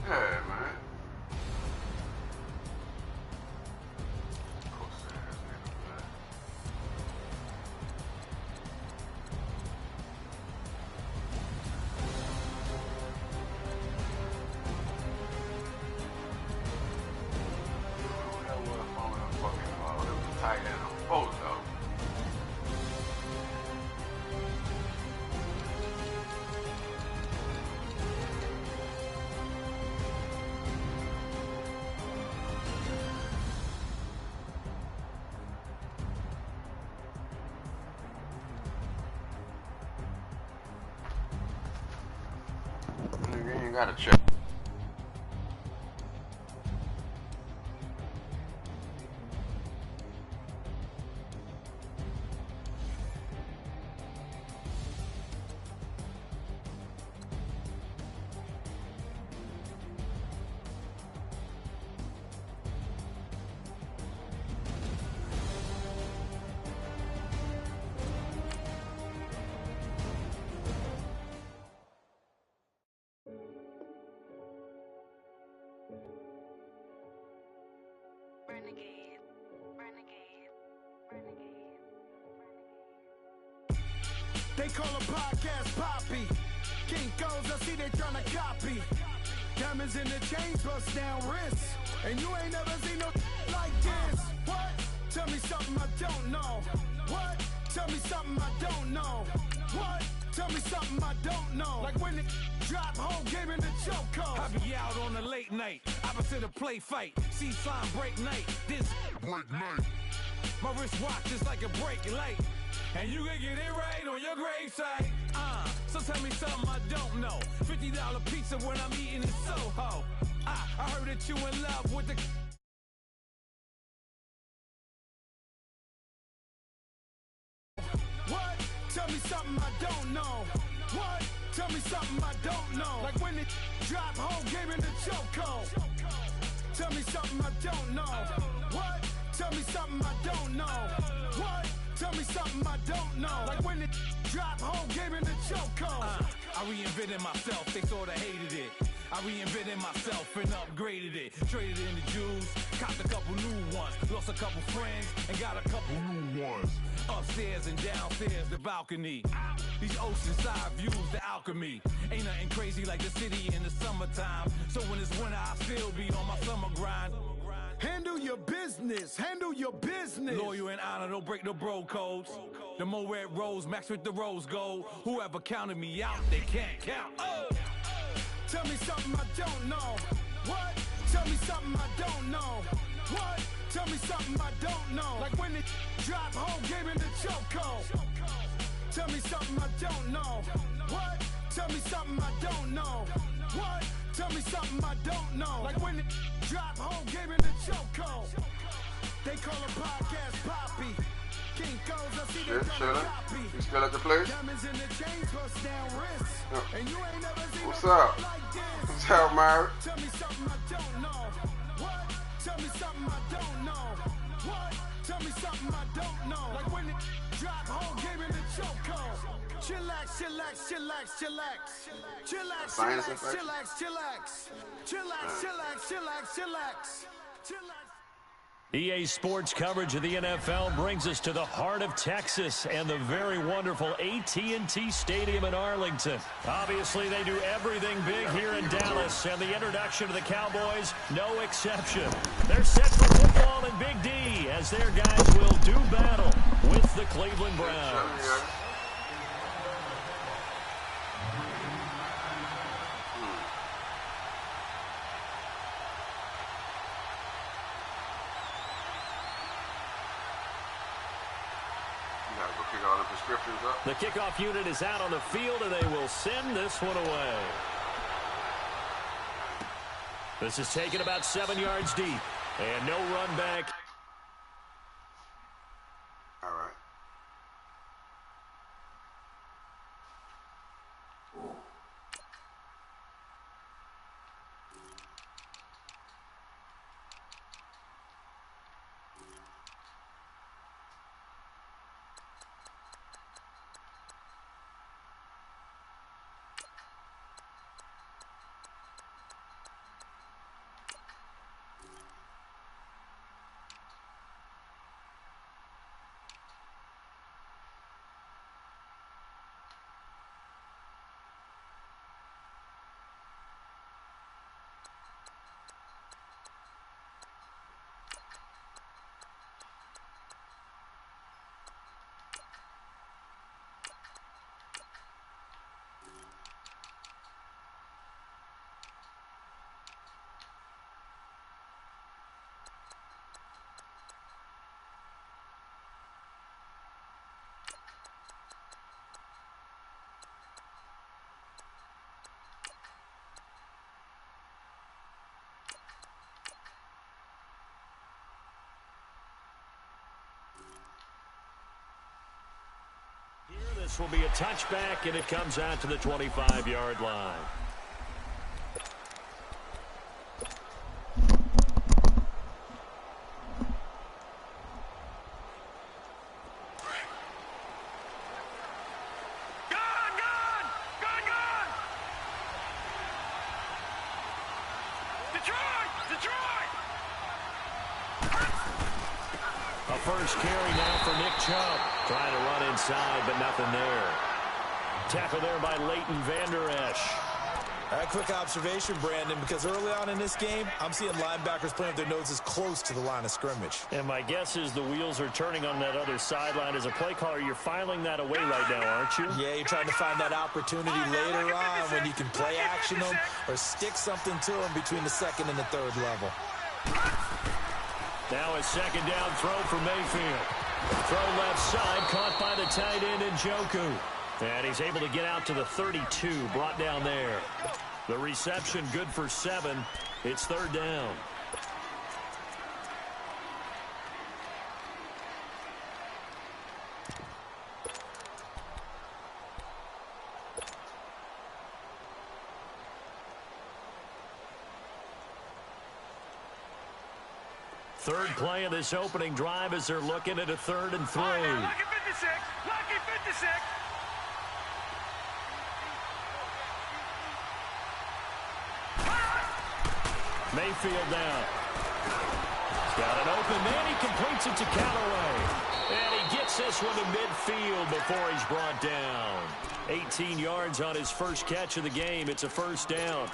Yeah, man. You gotta check. They call a podcast Poppy. King goes, I see they tryna copy. Diamonds in the chains, bust down wrists. And you ain't never seen no like this. What? Tell me something I don't know. What? Tell me something I don't know. What? Tell me something I don't know. Like when it drop, whole game in the chokehold. I be out on a late night, opposite a play fight. See slime break night, this break night. My wristwatch is like a break light. And you can get it right on your gravesite. So tell me something I don't know. $50 pizza when I'm eating in Soho. I heard that you in love with the Tell me something I don't know. Like when it drop whole game in the chokehold. Tell me something I don't know. What? Tell me something I don't know. What? Tell me something I don't know. Like when it drop whole game in the chokehold. I reinvented myself, they sorta hated it. I reinvented myself and upgraded it. Traded in the Jews, copped a couple new ones. Lost a couple friends and got a couple new ones. Upstairs and downstairs, the balcony. These oceanside views, the alchemy. Ain't nothing crazy like the city in the summertime. So when it's winter, I still be on my summer grind. Handle your business, handle your business. Loyal and honor, don't break the bro codes. The more red rose, max with the rose gold. Whoever counted me out, they can't count. Oh! Tell me something I don't know. What? Tell me something I don't know. What? Tell me something I don't know. Like when it drop whole game in the chokehold. Tell me something I don't know. What? Tell me something I don't know. What? Tell me something I don't know. Like when it drop whole game in the chokehold. They call a podcast Poppy. King goes, I see they copy. You still at the place? Diamonds in the chains, bust down wrists. And you ain't never seen What's no up? like this. What's up, Myra? Tell me something I don't know. What? Tell me something I don't know. What? Tell me something I don't know. Like when it drop whole game in the chokehold. Chillax, chillax, chillax, chillax. Chillax, chillax, chillax, chillax. Chillax, chillax, chillax, chillax. Chillax. EA Sports coverage of the NFL brings us to the heart of Texas and the very wonderful AT&T Stadium in Arlington. Obviously, they do everything big here in Dallas, and the introduction to the Cowboys, no exception. They're set for football in Big D as their guys will do battle with the Cleveland Browns. The kickoff unit is out on the field, and they will send this one away. This is taken about 7 yards deep, and no run back. All right. This will be a touchback, and it comes out to the 25-yard line. First carry now for Nick Chubb. Trying to run inside, but nothing there. Tackle there by Leighton Vander Esch. A quick observation, Brandon, because early on in this game, I'm seeing linebackers playing with their noses close to the line of scrimmage. And my guess is the wheels are turning on that other sideline. As a play caller, you're filing that away right now, aren't you? Yeah, you're trying to find that opportunity later on when you can play action them or stick something to them between the second and the third level. Now a second down throw for Mayfield. Throw left side, caught by the tight end Njoku. And he's able to get out to the 32, brought down there. The reception good for 7. It's third down. Third play of this opening drive as they're looking at a 3rd and 3. Lucky 56. Lucky 56. Mayfield now. He's got an open man. He completes it to Callaway. And he gets this one to midfield before he's brought down. 18 yards on his first catch of the game. It's a first down.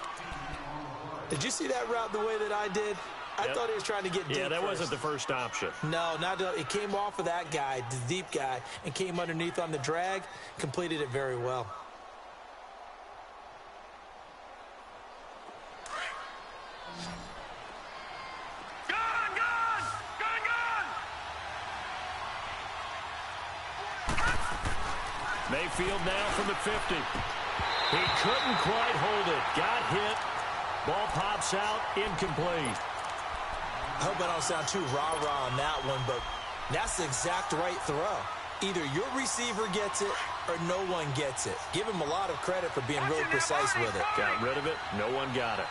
Did you see that route the way that I did? I thought he was trying to get deep. Yeah, that first. wasn't the first option. No, it came off of that guy, the deep guy, and came underneath on the drag, completed it very well. Mayfield now from the 50. He couldn't quite hold it. Got hit. Ball pops out. Incomplete. I hope I don't sound too rah-rah on that one, but that's the exact right throw. Either your receiver gets it or no one gets it. Give him a lot of credit for being really precise with it. Got rid of it. No one got it.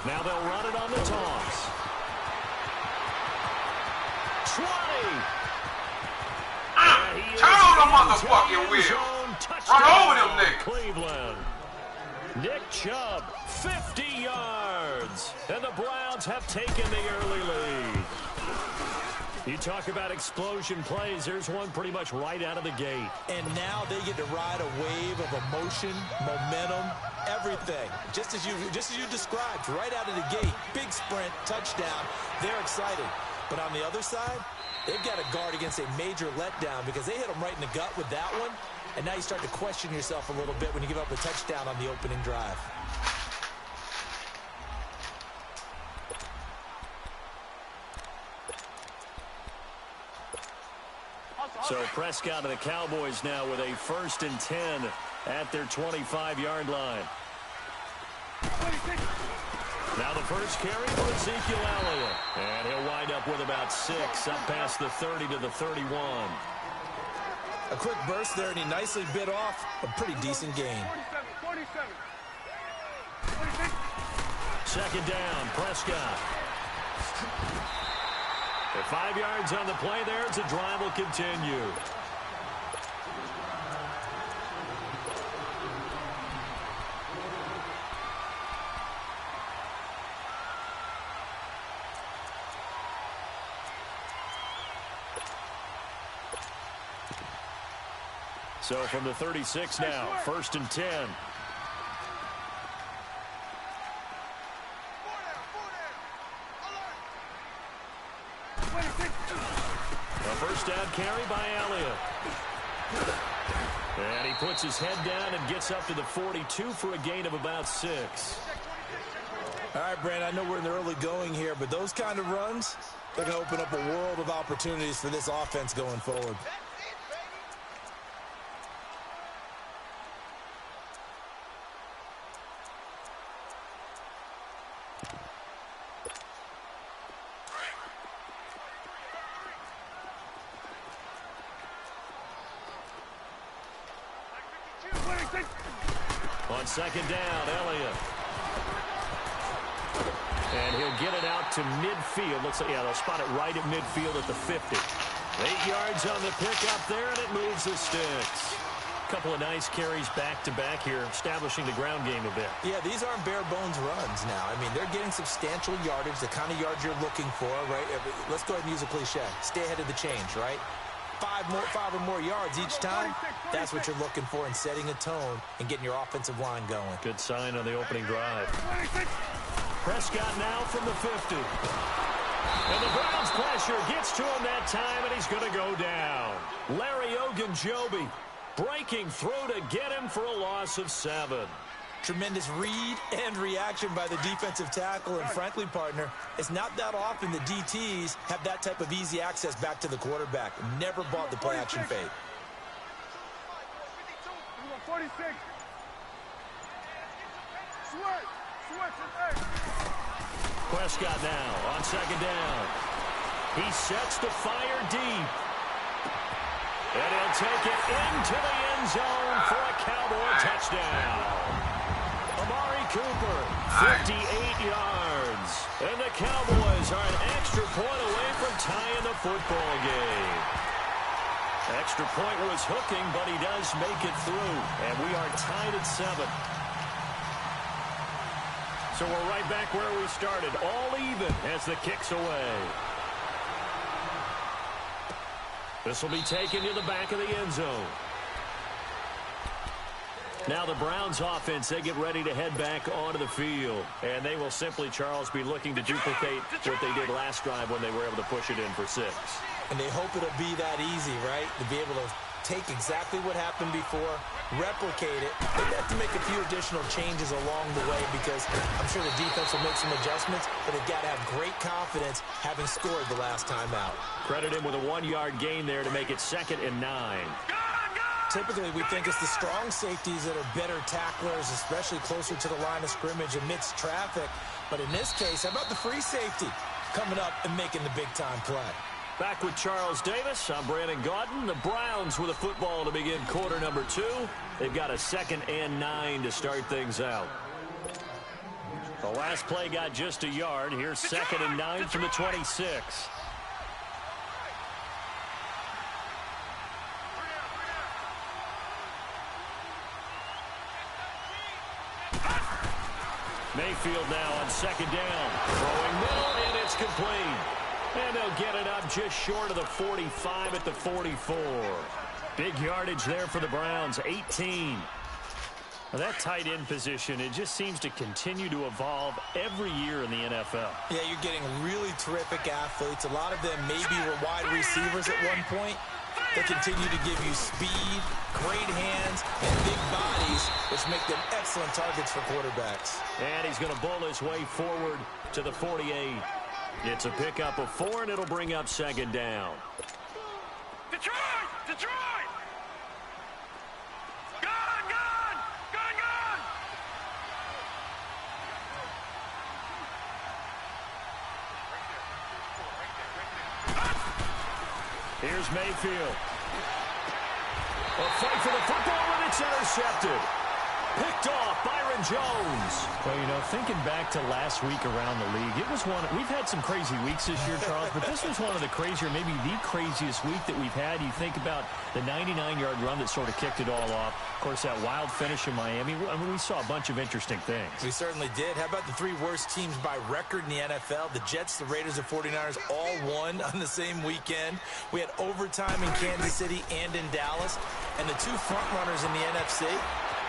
Now they'll run it on the toss. 20. Turn on the motherfucking wheel. Run over them niggas. Cleveland. Nick Chubb, 50 yards. And the Browns have taken the early lead. You talk about explosion plays. There's one pretty much right out of the gate. And now they get to ride a wave of emotion, momentum, everything. Just as you described, right out of the gate, big sprint, touchdown. They're excited. But on the other side, they've got to guard against a major letdown because they hit them right in the gut with that one. And now you start to question yourself a little bit when you give up a touchdown on the opening drive. So Prescott and the Cowboys now with a 1st and 10 at their 25-yard line. Now the first carry for Ezekiel Elliott. And he'll wind up with about 6 up past the 30 to the 31. A quick burst there, and he nicely bit off a pretty decent gain. 47. 2nd down, Prescott. At 5 yards on the play there, the drive will continue. So from the 36 now, 1st and 10. A first down carry by Elliott. And he puts his head down and gets up to the 42 for a gain of about 6. All right, Brand, I know we're in the early going here, but those kind of runs, they're going to open up a world of opportunities for this offense going forward. On 2nd down, Elliott. And he'll get it out to midfield. Looks like, yeah, they'll spot it right at midfield at the 50. 8 yards on the pickup there, and it moves the sticks. A couple of nice carries back-to-back here, establishing the ground game a bit. Yeah, these aren't bare-bones runs now. I mean, they're getting substantial yardage, the kind of yards you're looking for, right? Let's go ahead and use a cliche. Stay ahead of the change, right? 5 or more yards each time, that's what you're looking for in setting a tone and getting your offensive line going. Good sign on the opening drive. Prescott now from the 50. And the Browns pressure gets to him that time, and he's going to go down. Larry Ogunjobi breaking through to get him for a loss of 7. Tremendous read and reaction by the defensive tackle, and frankly, partner, it's not that often the DTs have that type of easy access back to the quarterback. Never bought the play-action fake. 46. Prescott now on 2nd down. He sets to fire deep. And he'll take it into the end zone for a Cowboy touchdown. Amari Cooper, 58 yards. And the Cowboys are an extra point away from tying the football game. Extra point was hooking, but he does make it through. And we are tied at 7. So we're right back where we started, all even as the kick's away. This will be taken to the back of the end zone. Now the Browns offense, they get ready to head back onto the field. And they will simply, Charles, be looking to duplicate what they did last drive when they were able to push it in for 6. And they hope it'll be that easy, right? To be able to take exactly what happened before, replicate it. They have to make a few additional changes along the way because I'm sure the defense will make some adjustments, but they've got to have great confidence having scored the last time out. Credit him with a 1-yard gain there to make it 2nd and 9. Typically, we think it's the strong safeties that are better tacklers, especially closer to the line of scrimmage amidst traffic. But in this case, how about the free safety coming up and making the big-time play? Back with Charles Davis, I'm Brandon Gaudin. The Browns with a football to begin quarter number 2. They've got a 2nd and 9 to start things out. The last play got just a yard. Here's 2nd and 9 from the 26. Mayfield now on 2nd down. Throwing middle, and it's complete. And they'll get it up just short of the 45 at the 44. Big yardage there for the Browns, 18. Well, that tight end position, it just seems to continue to evolve every year in the NFL. Yeah, you're getting really terrific athletes. A lot of them maybe were wide receivers at one point. They continue to give you speed, great hands, and big bodies, which make them excellent targets for quarterbacks. And he's going to bull his way forward to the 48. It's a pickup of 4, and it'll bring up 2nd down. Detroit! Detroit! Gun! Gun! Gun! Gun! Here's Mayfield. A fight for the football, and it's intercepted. Picked off Byron Jones. Well, you know, thinking back to last week around the league, it was one. We've had some crazy weeks this year, Charles, but this was one of the crazier, maybe the craziest week that we've had. You think about the 99-yard run that sort of kicked it all off. Of course, that wild finish in Miami. I mean, we saw a bunch of interesting things. We certainly did. How about the 3 worst teams by record in the NFL? The Jets, the Raiders, the 49ers all won on the same weekend. We had overtime in Kansas City and in Dallas. And the 2 frontrunners in the NFC,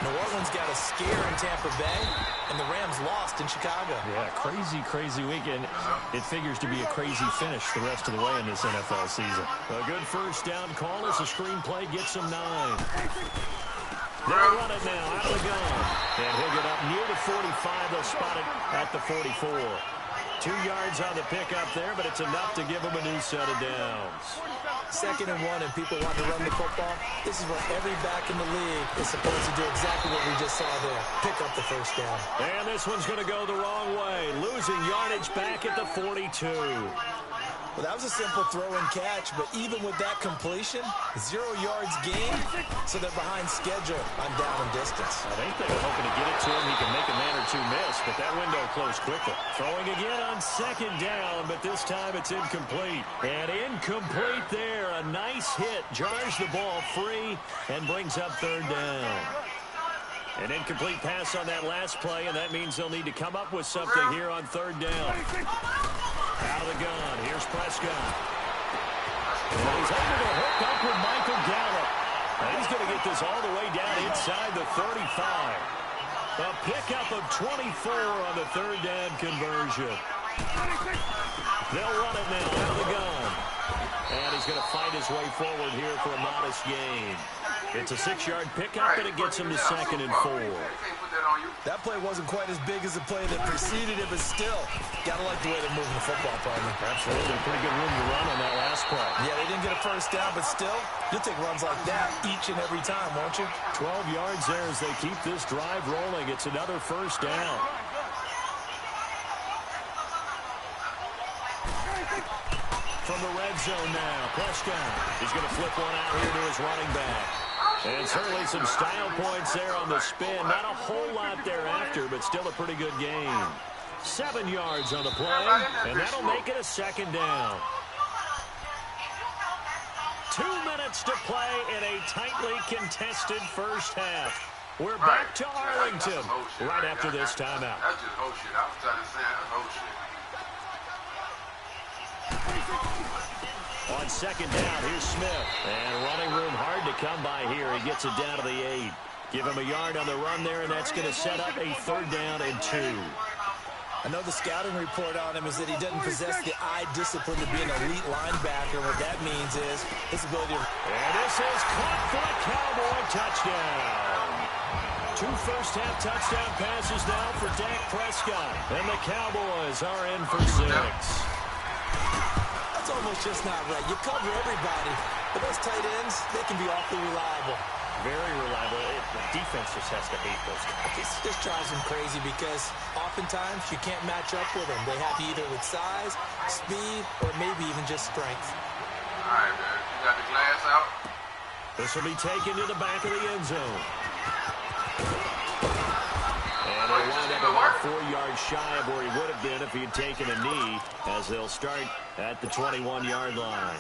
New Orleans got a scare in Tampa Bay, and the Rams lost in Chicago. Yeah, crazy weekend. It figures to be a crazy finish the rest of the way in this NFL season. A good first down call as the screenplay gets him 9. They'll run it now out of the gun. And he'll get up near the 45. They'll spot it at the 44. 2 yards on the pickup there, but it's enough to give him a new set of downs. 2nd and 1, and people want to run the football. This is what every back in the league is supposed to do, exactly what we just saw there. Pick up the first down. And this one's going to go the wrong way. Losing yardage back at the 42. Well, that was a simple throw and catch, but even with that completion, 0 yards gained, so they're behind schedule on down and distance. I think they were hoping to get it to him. He can make a man or 2 miss, but that window closed quickly. Throwing again on 2nd down, but this time it's incomplete. And incomplete there. A nice hit. Jars the ball free and brings up 3rd down. An incomplete pass on that last play, and that means they'll need to come up with something here on 3rd down. Out of the gun. Here's Prescott. And he's able to hook up with Michael Gallup. And he's going to get this all the way down inside the 35. A pickup of 24 on the 3rd down conversion. They'll run it now out of the gun. And he's going to fight his way forward here for a modest gain. It's a 6-yard pickup, and it gets him to 2nd and 4. That play wasn't quite as big as the play that preceded it, but still, gotta like the way they're moving the football, partner. Absolutely. Pretty good room to run on that last play. Yeah, they didn't get a first down, but still, you'll take runs like that each and every time, won't you? 12 yards there as they keep this drive rolling. It's another first down. From the red zone now. Prescott is going to flip one out here to his running back. And certainly some style points there on the spin. Not a whole lot thereafter, but still a pretty good game. 7 yards on the play, and that'll make it a second down. 2 minutes to play in a tightly contested first half. We're back to Arlington right after this timeout. That's just whole shit. I was trying to say that's whole shit. On second down, here's Smith. And running room hard to come by here. He gets it down to the 8. Give him a yard on the run there, and that's going to set up a 3rd down and 2. I know the scouting report on him is that he doesn't possess the eye discipline to be an elite linebacker. What that means is his ability to... And this is caught for a Cowboy touchdown. 2 first-half touchdown passes now for Dak Prescott. And the Cowboys are in for 6. That's almost just not right. You cover everybody, but those tight ends, they can be awfully reliable. Very reliable. The defense just has to hate those guys. This drives them crazy because oftentimes you can't match up with them. They have you either with size, speed, or maybe even just strength. All right, man. You got the glass out? This will be taken to the back of the end zone. And he'll wind up about 4 yards shy of where he would have been if he had taken a knee, as they'll start at the 21-yard line.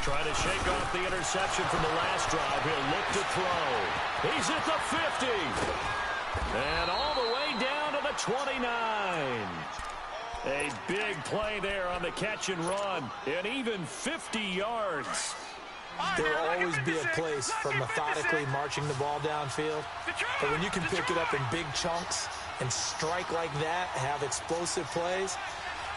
Trying to shake off the interception from the last drive. He'll look to throw. He's at the 50. And all the way down to the 29. A big play there on the catch and run. And even 50 yards. There will always be a place for methodically marching the ball downfield. But when you can pick it up in big chunks and strike like that, have explosive plays,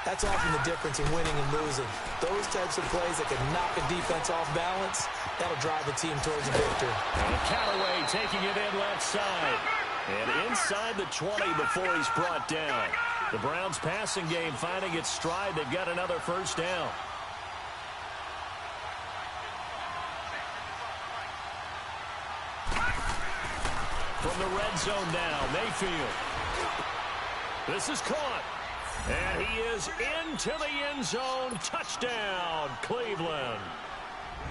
that's often the difference in winning and losing. Those types of plays that can knock a defense off balance, that'll drive the team towards a victory. And Callaway taking it in left side. And inside the 20 before he's brought down. The Browns passing game finding its stride. They've got another first down. From the red zone now, Mayfield. This is caught. And he is into the end zone. Touchdown, Cleveland.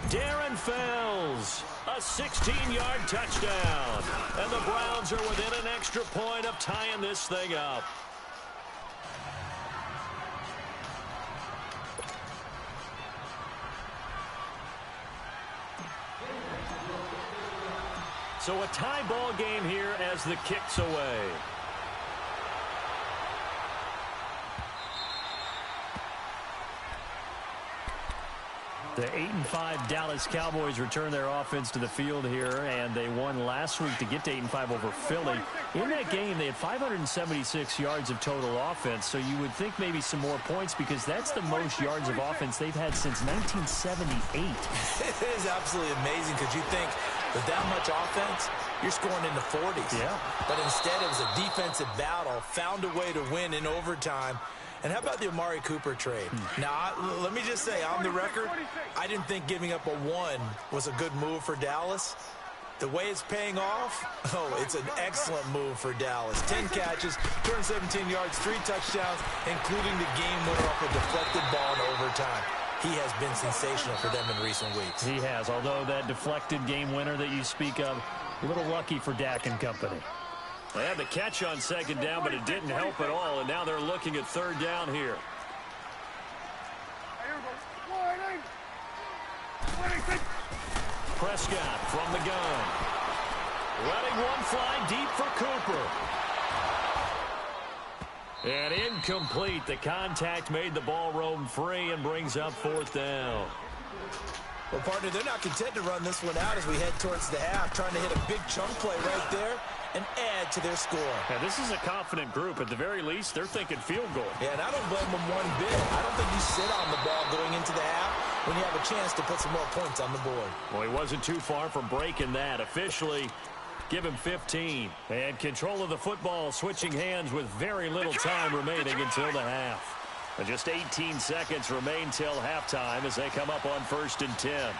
Darren Fells, a 16-yard touchdown. And the Browns are within an extra point of tying this thing up. So a tie ball game here as the kick's away. The 8-5 Dallas Cowboys return their offense to the field here, and they won last week to get to 8-5 over Philly. In that game, they had 576 yards of total offense, so you would think maybe some more points because that's the most yards of offense they've had since 1978. It is absolutely amazing because you think with that much offense, you're scoring in the 40s. Yeah. But instead, it was a defensive battle, found a way to win in overtime. And how about the Amari Cooper trade? Now, let me just say, on the record, I didn't think giving up a 1 was a good move for Dallas. The way it's paying off, it's an excellent move for Dallas. 10 catches, 217 yards, 3 touchdowns, including the game winner off a deflected ball in overtime. He has been sensational for them in recent weeks. He has, although that deflected game winner that you speak of, a little lucky for Dak and company. They had the catch on second down, but it didn't help at all, and now they're looking at third down here. Prescott from the gun. Letting one fly deep for Cooper. And incomplete. The contact made the ball roam free and brings up fourth down. Well, partner, they're not content to run this one out as we head towards the half, trying to hit a big chunk play right there and add to their score. Yeah, this is a confident group. At the very least, they're thinking field goal. Yeah, and I don't blame them one bit. I don't think you sit on the ball going into the half when you have a chance to put some more points on the board. Well, he wasn't too far from breaking that. Officially, give him 15. And control of the football switching hands with very little time remaining until the half. And just 18 seconds remain till halftime as they come up on 1st and 10.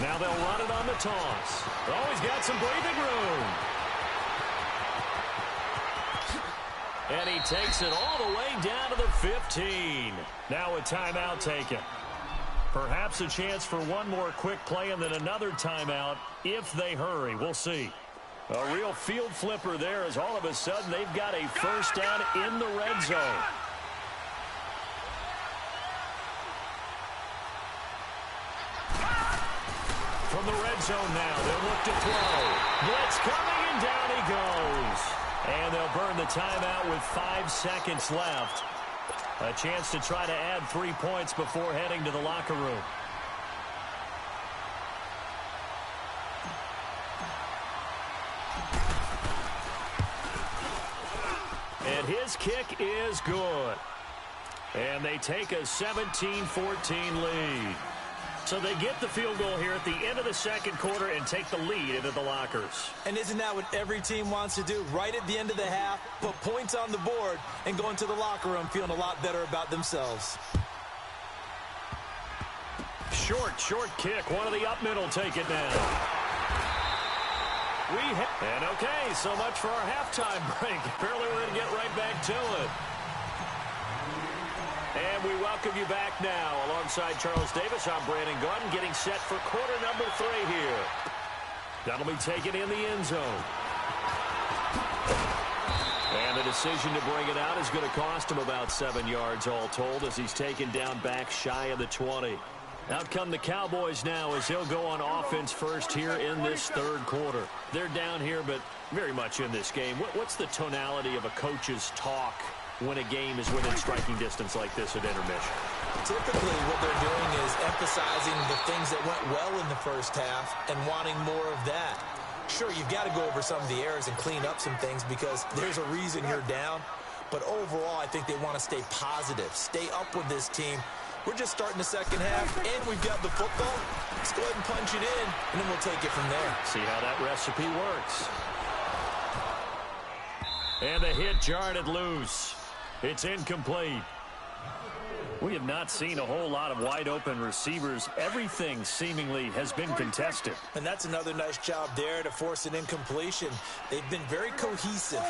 Now they'll run it on the toss. Oh, he's got some breathing room. And he takes it all the way down to the 15. Now a timeout taken. Perhaps a chance for one more quick play and then another timeout if they hurry. We'll see. A real field flipper there as all of a sudden they've got a first down in the red zone. From the red zone now, they'll look to throw. Blitz coming, and down he goes. And they'll burn the timeout with 5 seconds left. A chance to try to add 3 points before heading to the locker room. And his kick is good. And they take a 17-14 lead. So they get the field goal here at the end of the second quarter and take the lead into the lockers. And isn't that what every team wants to do? Right at the end of the half, put points on the board, and go into the locker room feeling a lot better about themselves. Short kick. One of the up middle take it now. And okay, so much for our halftime break. Apparently we're going to get right back to it. And we welcome you back now. Alongside Charles Davis, I'm Brandon Gordon, getting set for quarter number 3 here. That'll be taken in the end zone. And the decision to bring it out is going to cost him about 7 yards all told as he's taken down back shy of the 20. Out come the Cowboys now as they'll go on offense first here in this third quarter. They're down here, but very much in this game. What's the tonality of a coach's talk when a game is within striking distance like this at intermission? Typically, what they're doing is emphasizing the things that went well in the first half and wanting more of that. Sure, you've got to go over some of the errors and clean up some things because there's a reason you're down. But overall, I think they want to stay positive, stay up with this team. We're just starting the second half, and we've got the football. Let's go ahead and punch it in, and then we'll take it from there. See how that recipe works. And the hit jarred it loose. It's incomplete. We have not seen a whole lot of wide-open receivers. Everything seemingly has been contested. And that's another nice job there to force an incompletion. They've been very cohesive,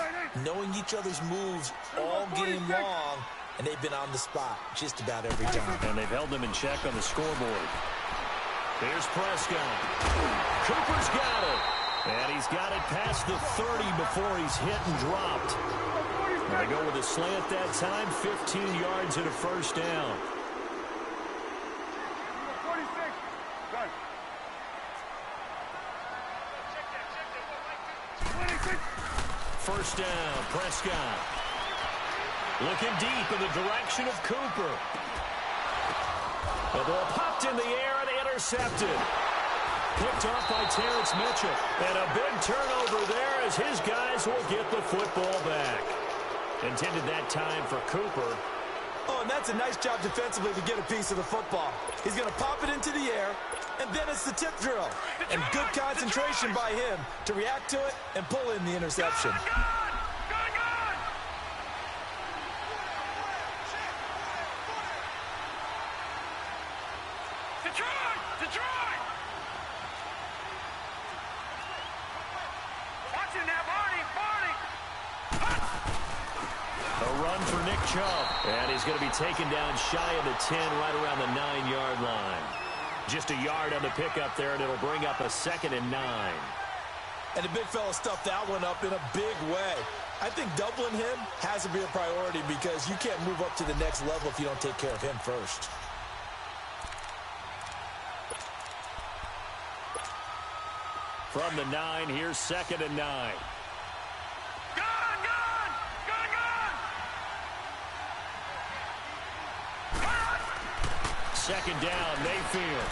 knowing each other's moves all game long, and they've been on the spot just about every time. And they've held them in check on the scoreboard. Here's Prescott. Cooper's got it. And he's got it past the 30 before he's hit and dropped. They go with a slant that time, 15 yards and a first down. 46. Done. 26. First down, Prescott. Looking deep in the direction of Cooper. The ball popped in the air and intercepted. Picked off by Terrence Mitchell. And a big turnover there as his guys will get the football back. Intended that time for Cooper. Oh, and that's a nice job defensively to get a piece of the football. He's going to pop it into the air, and then it's the tip drill. And good concentration by him to react to it and pull in the interception. Detroit! Watching that, Barney! A run for Nick Chubb. And he's going to be taken down shy of the 10, right around the 9-yard line. Just a yard on the pickup there, and it'll bring up a 2nd and 9. And the big fella stuffed that one up in a big way. I think doubling him has to be a priority because you can't move up to the next level if you don't take care of him first. From the 9, here's 2nd and 9. Second down, Mayfield.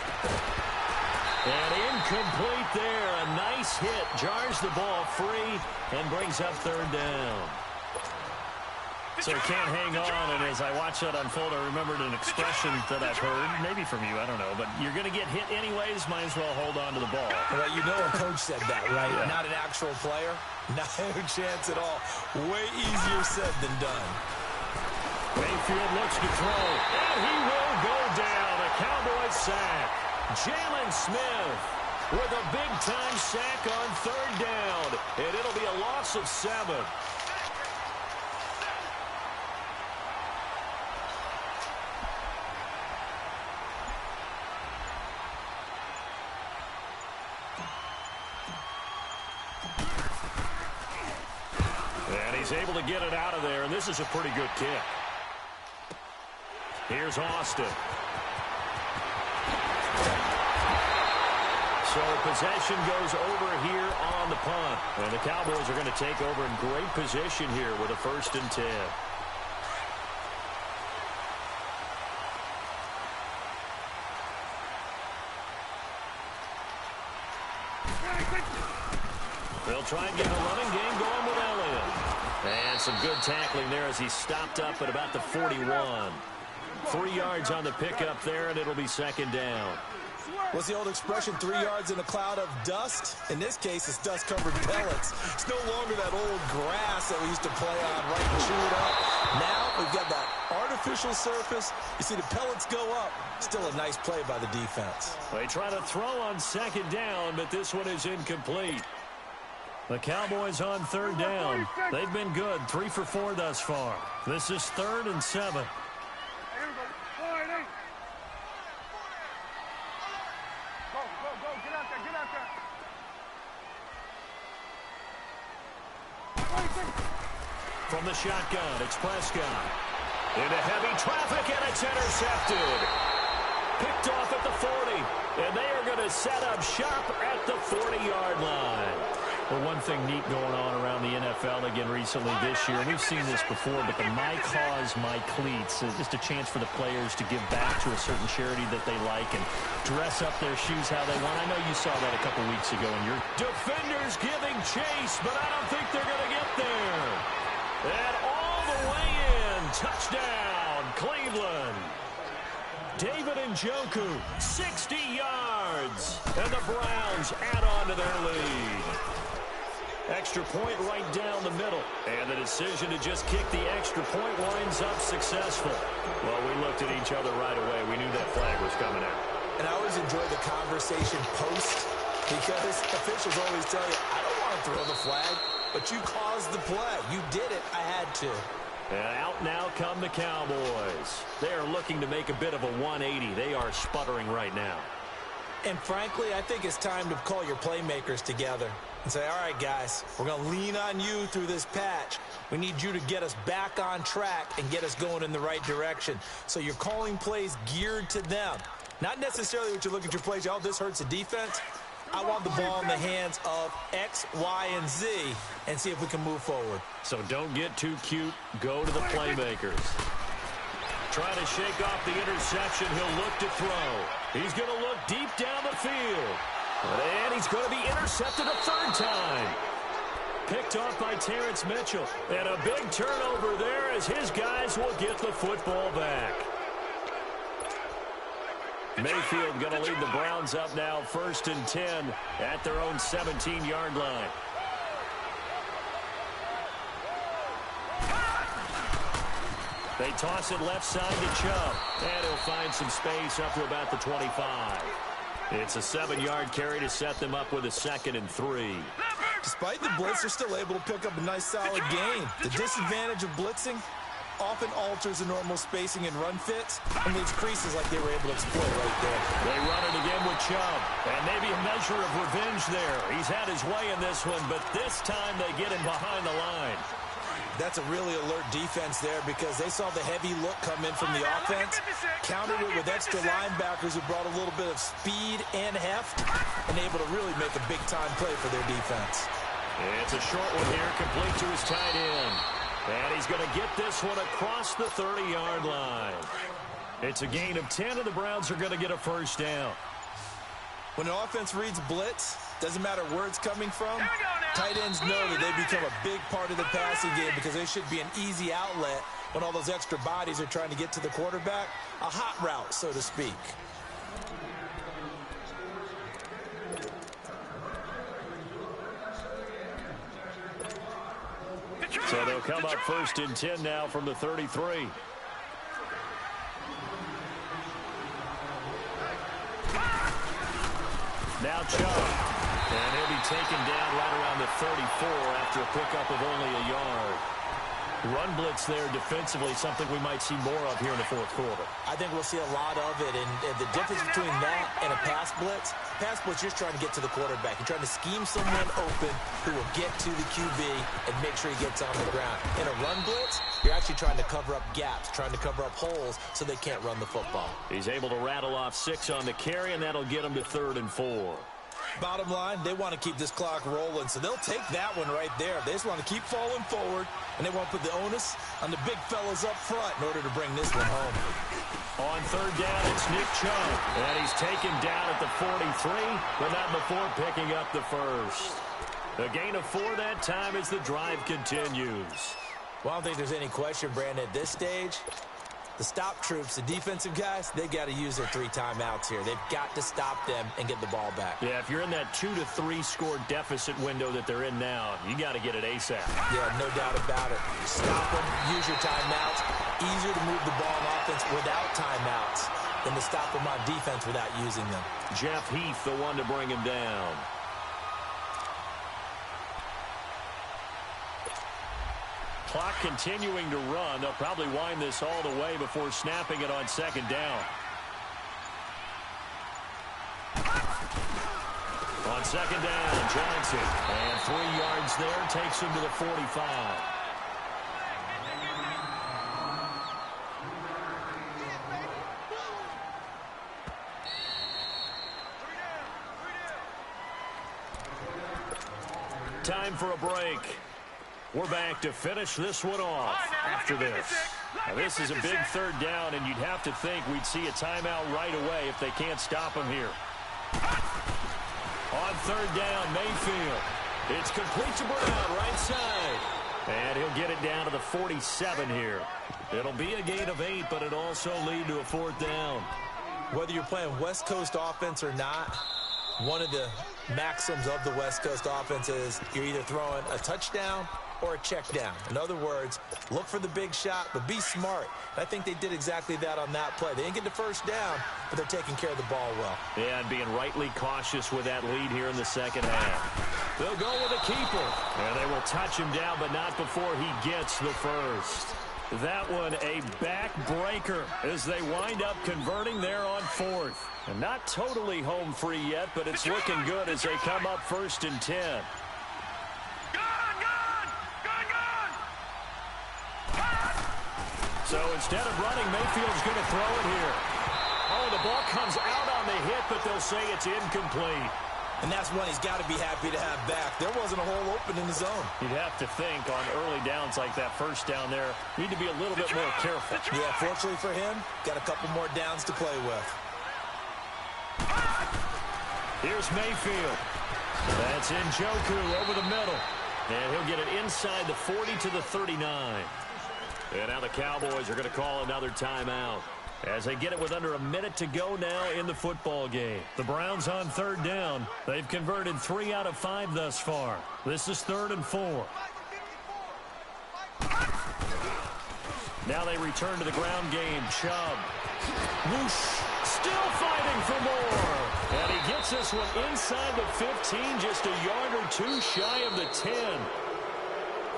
And incomplete there. A nice hit. Jars the ball free and brings up 3rd down. So he can't hang on, and as I watch that unfold, I remembered an expression that I've heard, maybe from you, I don't know, but you're going to get hit anyways, might as well hold on to the ball. Well, you know a coach said that, right? Yeah. Not an actual player. Not a chance at all. Way easier said than done. Mayfield looks to throw, and he will go down. A Cowboys sack. Jalen Smith with a big-time sack on third down, and it'll be a loss of 7. And he's able to get it out of there, and this is a pretty good kick. Here's Austin. So possession goes over here on the punt. And the Cowboys are going to take over in great position here with a 1st and 10. They'll try and get a running game going with Elliott. And some good tackling there as he stopped up at about the 41. 3 yards on the pickup there, and it'll be 2nd down. What's the old expression, 3 yards in a cloud of dust? In this case, it's dust-covered pellets. It's no longer that old grass that we used to play on, right, and chew it up. Now we've got that artificial surface. You see the pellets go up. Still a nice play by the defense. They try to throw on 2nd down, but this one is incomplete. The Cowboys on 3rd down. They've been good, 3 for 4 thus far. This is 3rd and 7. From the shotgun, it's Prescott. Into heavy traffic, and it's intercepted. Picked off at the 40, and they are going to set up shop at the 40-yard line. Well, one thing neat going on around the NFL again recently this year, and we've seen this before, but the My Cause, My Cleats is just a chance for the players to give back to a certain charity that they like and dress up their shoes how they want. I know you saw that a couple weeks ago in your defenders giving chase, but I don't think they're going to get there. And all the way in, touchdown, Cleveland. David Njoku, 60 yards, and the Browns add on to their lead. Extra point right down the middle, and the decision to just kick the extra point winds up successful. Well, we looked at each other right away. We knew that flag was coming out. And I always enjoy the conversation post, because officials always tell you, I don't want to throw the flag, but you caused the play. You did it. I had to. And out now come the Cowboys. They are looking to make a bit of a 180. They are sputtering right now. And frankly, I think it's time to call your playmakers together and say, all right, guys, we're going to lean on you through this patch. We need you to get us back on track and get us going in the right direction. So you're calling plays geared to them. Not necessarily what you look at your plays, oh, this hurts the defense. I want the ball in the hands of X, Y, and Z and see if we can move forward. So don't get too cute. Go to the playmakers. Trying to shake off the interception. He'll look to throw. He's going to look deep down the field. And he's going to be intercepted a 3rd time. Picked off by Terrence Mitchell. And a big turnover there as his guys will get the football back. Mayfield going to lead the Browns up now, 1st and 10 at their own 17-yard line. They toss it left side to Chubb, and he'll find some space up to about the 25. It's a 7-yard carry to set them up with a 2nd and 3. Despite the blitz, they're still able to pick up a nice, solid gain. The disadvantage of blitzing often alters the normal spacing and run fits and leaves creases like they were able to exploit right there. They run it again with Chubb, and maybe a measure of revenge there. He's had his way in this one, but this time they get him behind the line. That's a really alert defense there because they saw the heavy look come in from the offense, countered it with extra linebackers who brought a little bit of speed and heft, and able to really make a big-time play for their defense. It's a short one here, complete to his tight end. And he's going to get this one across the 30-yard line. It's a gain of 10, and the Browns are going to get a 1st down. When an offense reads blitz, doesn't matter where it's coming from, tight ends know that they become a big part of the passing game because they should be an easy outlet when all those extra bodies are trying to get to the quarterback. A hot route, so to speak. So they'll come up 1st and 10 now from the 33. Now Chubb. And he'll be taken down right around the 34 after a pickup of only a yard. Run blitz there defensively, something we might see more of here in the 4th quarter. I think we'll see a lot of it, and the difference between that and a pass blitz, you're just trying to get to the quarterback. You're trying to scheme someone open who will get to the QB and make sure he gets on the ground. In a run blitz, you're actually trying to cover up gaps, trying to cover up holes so they can't run the football. He's able to rattle off 6 on the carry, and that'll get him to 3rd and 4. Bottom line, they want to keep this clock rolling, so they'll take that one right there. They just want to keep falling forward, and they want to put the onus on the big fellas up front in order to bring this one home. On 3rd down, it's Nick Chubb, and he's taken down at the 43, but not before picking up the first. A gain of 4 that time as the drive continues. Well, I don't think there's any question, Brandon, at this stage. The stop troops, the defensive guys, they got to use their 3 timeouts here. They've got to stop them and get the ball back. Yeah, if you're in that 2 to 3 score deficit window that they're in now, you got to get it ASAP. Yeah, no doubt about it. Stop them, use your timeouts. Easier to move the ball on offense without timeouts than to stop them on defense without using them. Jeff Heath, the one to bring him down. Clock continuing to run. They'll probably wind this all the way before snapping it on 2nd down. On 2nd down, Johnson. And 3 yards there takes him to the 45. Time for a break. We're back to finish this one off after this. Now, this is a big 3rd down, and you'd have to think we'd see a timeout right away if they can't stop him here. On 3rd down, Mayfield. It's complete to Brown, right side. And he'll get it down to the 47 here. It'll be a gain of 8, but it'll also lead to a 4th down. Whether you're playing West Coast offense or not, one of the maxims of the West Coast offense is you're either throwing a touchdown or a check down. In other words, look for the big shot, but be smart. I think they did exactly that on that play. They didn't get the 1st down, but they're taking care of the ball well. Yeah, and being rightly cautious with that lead here in the 2nd half. They'll go with a keeper, and they will touch him down, but not before he gets the first. That one a backbreaker as they wind up converting there on 4th. And not totally home free yet, but it's looking good as they come up 1st and 10. So instead of running, Mayfield's going to throw it here. Oh, the ball comes out on the hit, but they'll say it's incomplete. And that's one he's got to be happy to have back. There wasn't a hole open in the zone. You'd have to think on early downs like that 1st down there, need to be a little bit more careful. Yeah, fortunately for him, got a couple more downs to play with. Here's Mayfield. That's Njoku over the middle. And he'll get it inside the 40 to the 39. And now the Cowboys are going to call another timeout as they get it with under a minute to go now in the football game. The Browns on 3rd down. They've converted 3 out of 5 thus far. This is 3rd and 4. Now they return to the ground game. Chubb. Whoosh. Still fighting for more. And he gets this one inside the 15, just a yard or 2 shy of the 10.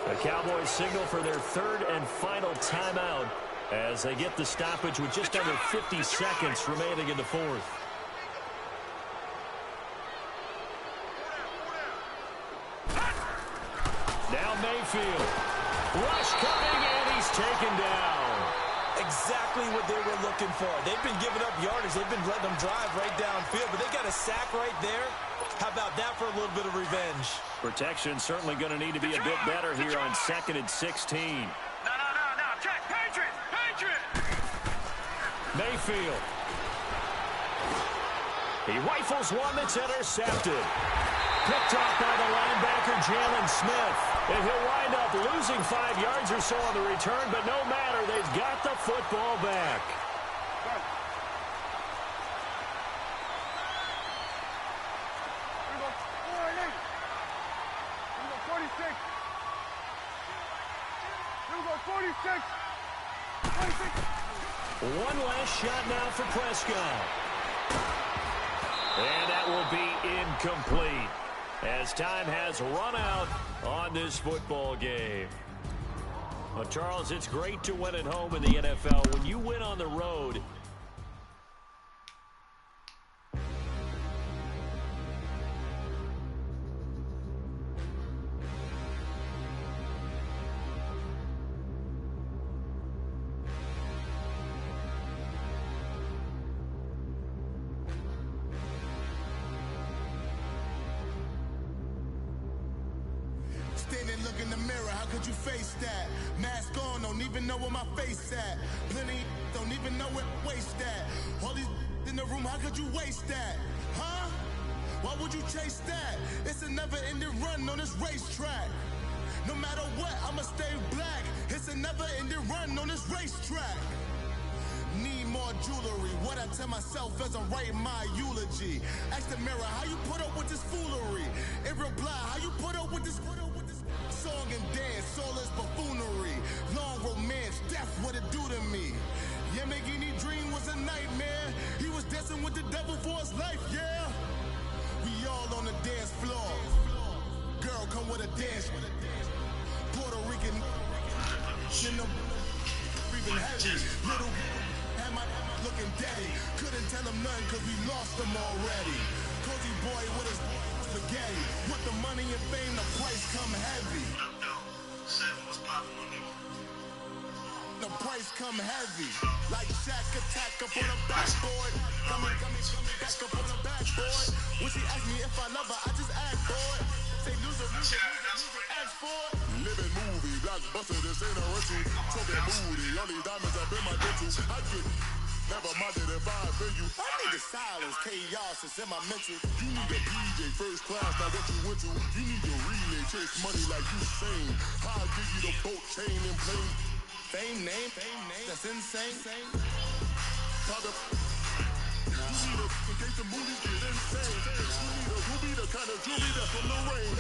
The Cowboys signal for their 3rd and final timeout as they get the stoppage with just under 50 seconds remaining in the 4th. Now Mayfield. Rush coming, and he's taken down. Exactly what they were looking for. They've been giving up yardage. They've been letting them drive right downfield, but they got a sack right there. How about that for a little bit of revenge? Protection certainly going to need to be a bit better here on 2nd and 16. No. Check. Patriot. Mayfield. He rifles one that's intercepted. Picked off by the linebacker, Jalen Smith. And he'll wind up losing 5 yards or so on the return, but no matter, they've got the football back. One last shot now for Prescott. And that will be incomplete as time has run out on this football game. Well, Charles, it's great to win at home in the NFL. When you win on the road, Standing, look in the mirror, how could you face that? Mask on, don't even know where my face at. Plenty, don't even know where waste at. All these in the room, how could you waste that? Huh? Why would you chase that? It's a never-ending run on this racetrack. No matter what, I'ma stay black. It's a never-ending run on this racetrack. Need more jewelry, what I tell myself as I'm writing my eulogy. Ask the mirror, how you put up with this foolery? In reply, how you put up with this song and dance, soulless buffoonery. Long romance, death, what it do to me? Yamagini dream was a nightmare. He was dancing with the devil for his life, yeah. We all on the dance floor. Girl, come with a dance. Puerto Rican, in the breathing heavy. Little had my looking daddy. Couldn't tell him nothing cause we lost him already. Cozy boy with his spaghetti. With the money and fame, the price come heavy. The price come heavy. Like Shaq attack up on the backboard. Come back up on the backboard. When she ask me if I love her, I just act bored. Say loser, ask for it. Living movie, blockbuster, this ain't a rental. Talking moody, all these diamonds up in my dental. I get never minded if I offend you. I need the silence, chaos is in my mental. You need a PJ first class, now what you went to. You need your relay, chase money like you sing. I'll give you the boat, chain, and plane. Fame name, that's insane. Father, you need a, in case the movies get insane. You need a ruby, the kind of jewelry that's from the rain.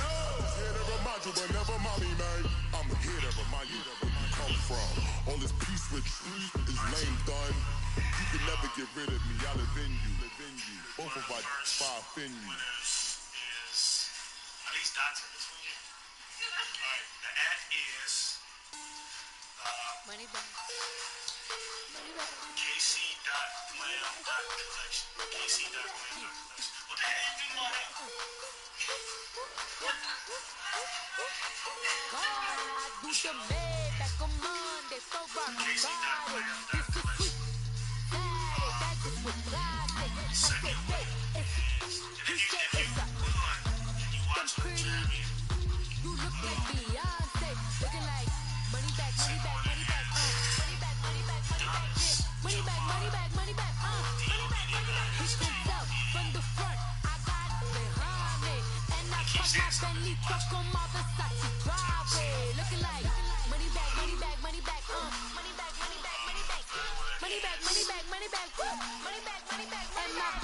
Here to remind you, but never mommy, man. I'm here to remind you where you come from. On this peace retreat is lame done. You can never get rid of me, I'll live in you. Both of our five fin you. Is at least Dante. Alright, the ad is Money back. KC.glam.collection. KC.glam.collection. What the hell you doing that? You look like Beyonce, looking like money back, money back, money back, money back, money back, money back, money back, money back, money back, money back, money back. He stands out from the front, I got it behind me, and I put my Bentley truck on my Versace driveway, looking like money back, money back, money back, money back, money back, money back, money back, money back, money back, money back, money back, and my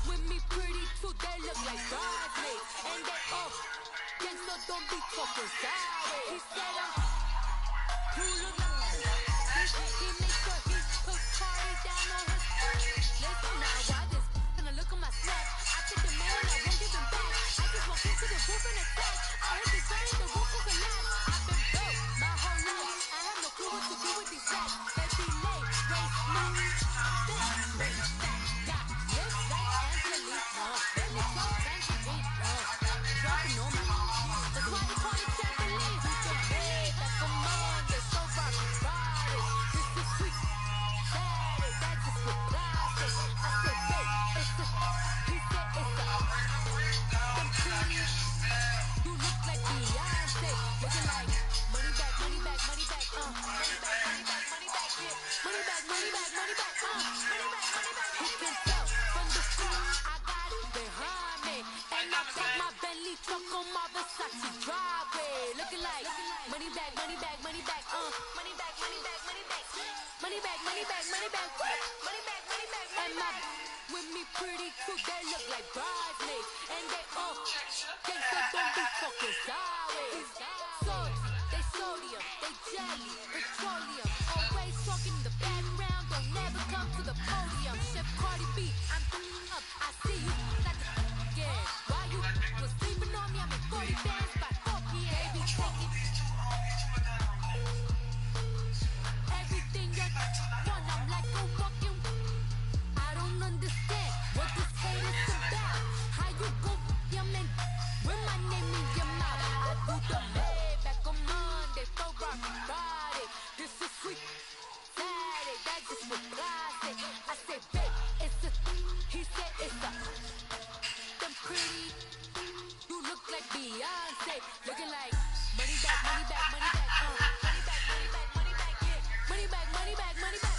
with me pretty too, they look like bridesmaids, and they all. Yes, so don't be talking sideways. He said you look like he makes sure he puts party down on his listen now, why this gonna look at my snap? I took the man and I won't give him back. I just walk into the roof and attack. I heard the sign, the roof will collapse. I've been broke my whole life. I have no clue what to do with these racks. Baby late, race me. This got lips like Angelina. Belly so fancy, dropping on my. That's why they call it Champion pretty too, they look like bridesmaids. And they all gangsta, don't be talking sideways. Salty, they sodium, they jelly, petroleum. Always talking in the background, don't never come to the podium. Chef Cardi B, I'm up, I see you at the again. Why you was sleeping on me? I'm in 40 bands by 4 p.m. Baby, take it. Everything you want, I'm like a walking. I don't understand what this hate is about. How you go your man with my name in your mouth? I do the back on Monday, for rock Friday. This is sweet Saturday, that just was plastic. I say, babe, it's a. He said it's a. Them pretty. You look like Beyonce, looking like money back, money back, money back, money back, money back, money back, yeah. Money back, money back, money back,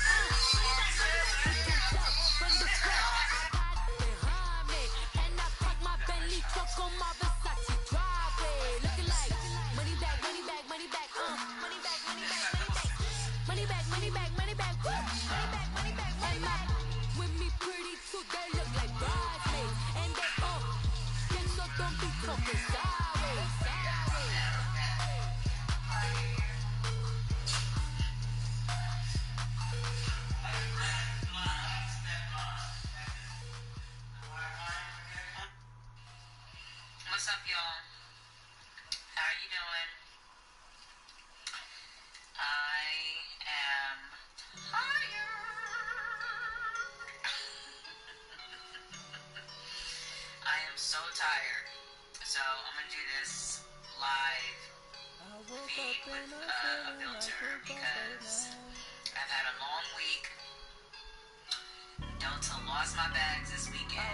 You can tell from the front, I got it behind me, and I park my Bentley truck on my Versace driveway, looking like money back, money back, money back, money back, money back, money back, money back, money back, money back, money back, money back, money back. With me pretty too, they look like bridesmaids, and they all so don't be talking sideways, sideways. What's up, y'all? How are you doing? I am tired. I am so tired. So I'm gonna do this live feed with a filter because I've had a long week. Delta lost my bags this weekend.